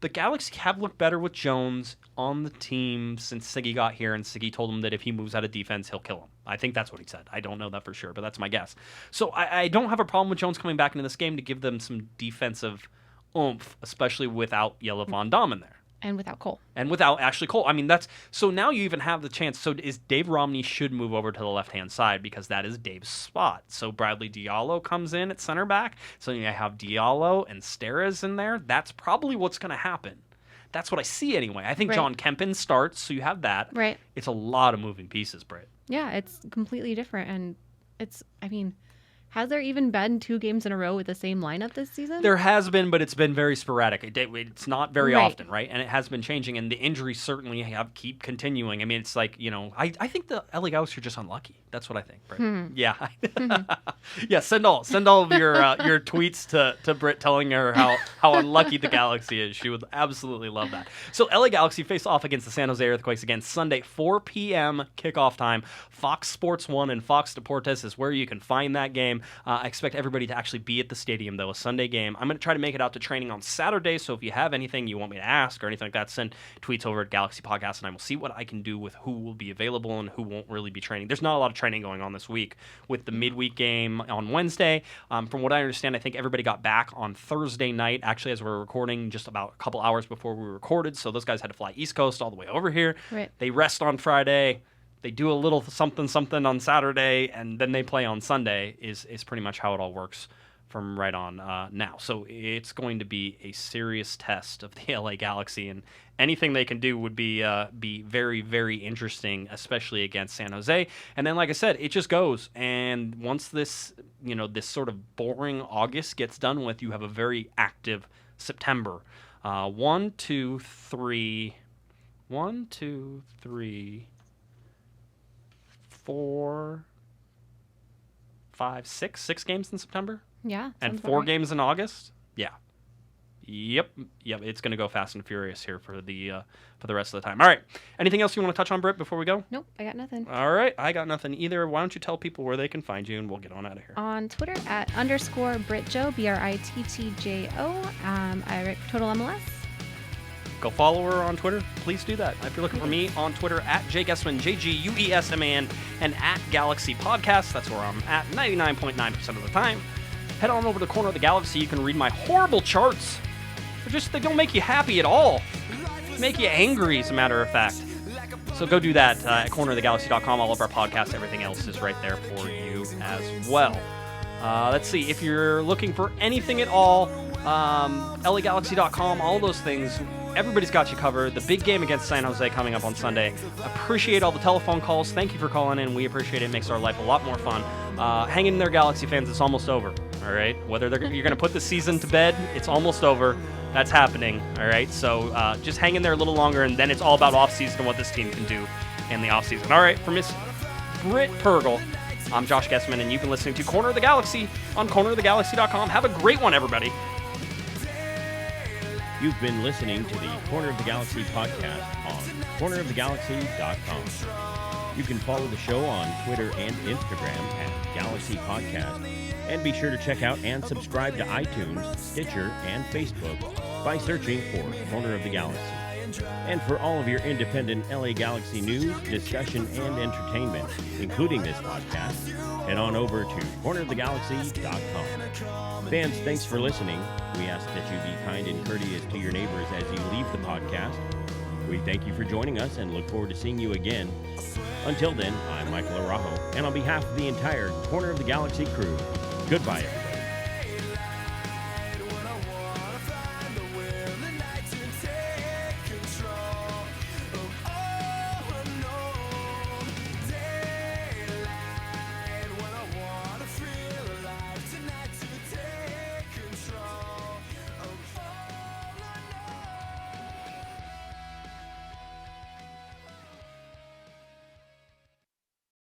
The Galaxy have looked better with Jones on the team since Siggy got here, and Siggy told him that if he moves out of defense, he'll kill him. I think that's what he said. I don't know that for sure, but that's my guess. So I don't have a problem with Jones coming back into this game to give them some defensive oomph, especially without Jelle Van Dam in there. And without Cole. And without Ashley Cole. I mean, so now you even have the chance. So is Dave Romney should move over to the left-hand side because that is Dave's spot. So Bradley Diallo comes in at center back. So you have Diallo and Steres in there. That's probably what's going to happen. That's what I see anyway. I think Jon Kempin starts, so you have that. Right. It's a lot of moving pieces, Britt. Yeah, it's completely different. And has there even been 2 games in a row with the same lineup this season? There has been, but it's been very sporadic. It's not very often, right? And it has been changing, and the injuries certainly keep continuing. I mean, it's like, I think the LA Galaxy are just unlucky. That's what I think, Britt. Yeah. Yeah, send all of your tweets to Britt telling her how unlucky the Galaxy is. She would absolutely love that. So LA Galaxy face off against the San Jose Earthquakes again Sunday, 4 p.m. kickoff time. Fox Sports 1 and Fox Deportes is where you can find that game. I expect everybody to actually be at the stadium, though, a Sunday game. I'm going to try to make it out to training on Saturday, so if you have anything you want me to ask or anything like that, send tweets over at Galaxy Podcast, and I will see what I can do with who will be available and who won't really be training. There's not a lot of training going on this week with the midweek game on Wednesday. From what I understand, I think everybody got back on Thursday night, actually, as we're recording, just about a couple hours before we recorded, so those guys had to fly East Coast all the way over here. Right. They rest on Friday. They do a little something on Saturday, and then they play on Sunday is pretty much how it all works from right on now. So it's going to be a serious test of the LA Galaxy, and anything they can do would be very, very interesting, especially against San Jose. And then, like I said, it just goes. And once this sort of boring August gets done with, you have a very active September. 1, 2, 3... 4, 5, 6 games in September. Yeah. And 4 games in August. Yeah. Yep. It's going to go fast and furious here for the rest of the time. All right. Anything else you want to touch on, Britt, before we go? Nope. I got nothing. All right. I got nothing either. Why don't you tell people where they can find you, and we'll get on out of here. On Twitter at _BrittJo, BRITTJO. I write for Total MLS. Go follow her on Twitter. Please do that. If you're looking for me on Twitter, at Guesman, JGUESMAN, and at Galaxy Podcast. That's where I'm at 99.9% of the time. Head on over to Corner of the Galaxy. You can read my horrible charts. They don't make you happy at all. They make you angry, as a matter of fact. So go do that at cornerofthegalaxy.com. All of our podcasts, everything else is right there for you as well. Let's see. If you're looking for anything at all, LAGalaxy.com, all those things. Everybody's got you covered. The big game against San Jose coming up on Sunday. Appreciate all the telephone calls. Thank you for calling in. We appreciate it. It makes our life a lot more fun. Hang in there, Galaxy fans. It's almost over. All right? Whether you're going to put the season to bed, it's almost over. That's happening. All right? So just hang in there a little longer, and then it's all about offseason and what this team can do in the offseason. All right, for Miss Britt Pergl, I'm Josh Guesman, and you've been listening to Corner of the Galaxy on cornerofthegalaxy.com. Have a great one, everybody. You've been listening to the Corner of the Galaxy podcast on cornerofthegalaxy.com. You can follow the show on Twitter and Instagram at Galaxy Podcast, and be sure to check out and subscribe to iTunes, Stitcher, and Facebook by searching for Corner of the Galaxy. And for all of your independent LA Galaxy news, discussion, and entertainment, including this podcast, head on over to cornerofthegalaxy.com. Fans, thanks for listening. We ask that you be kind and courteous to your neighbors as you leave the podcast. We thank you for joining us and look forward to seeing you again. Until then, I'm Michael Araujo, and on behalf of the entire Corner of the Galaxy crew, goodbye, everybody.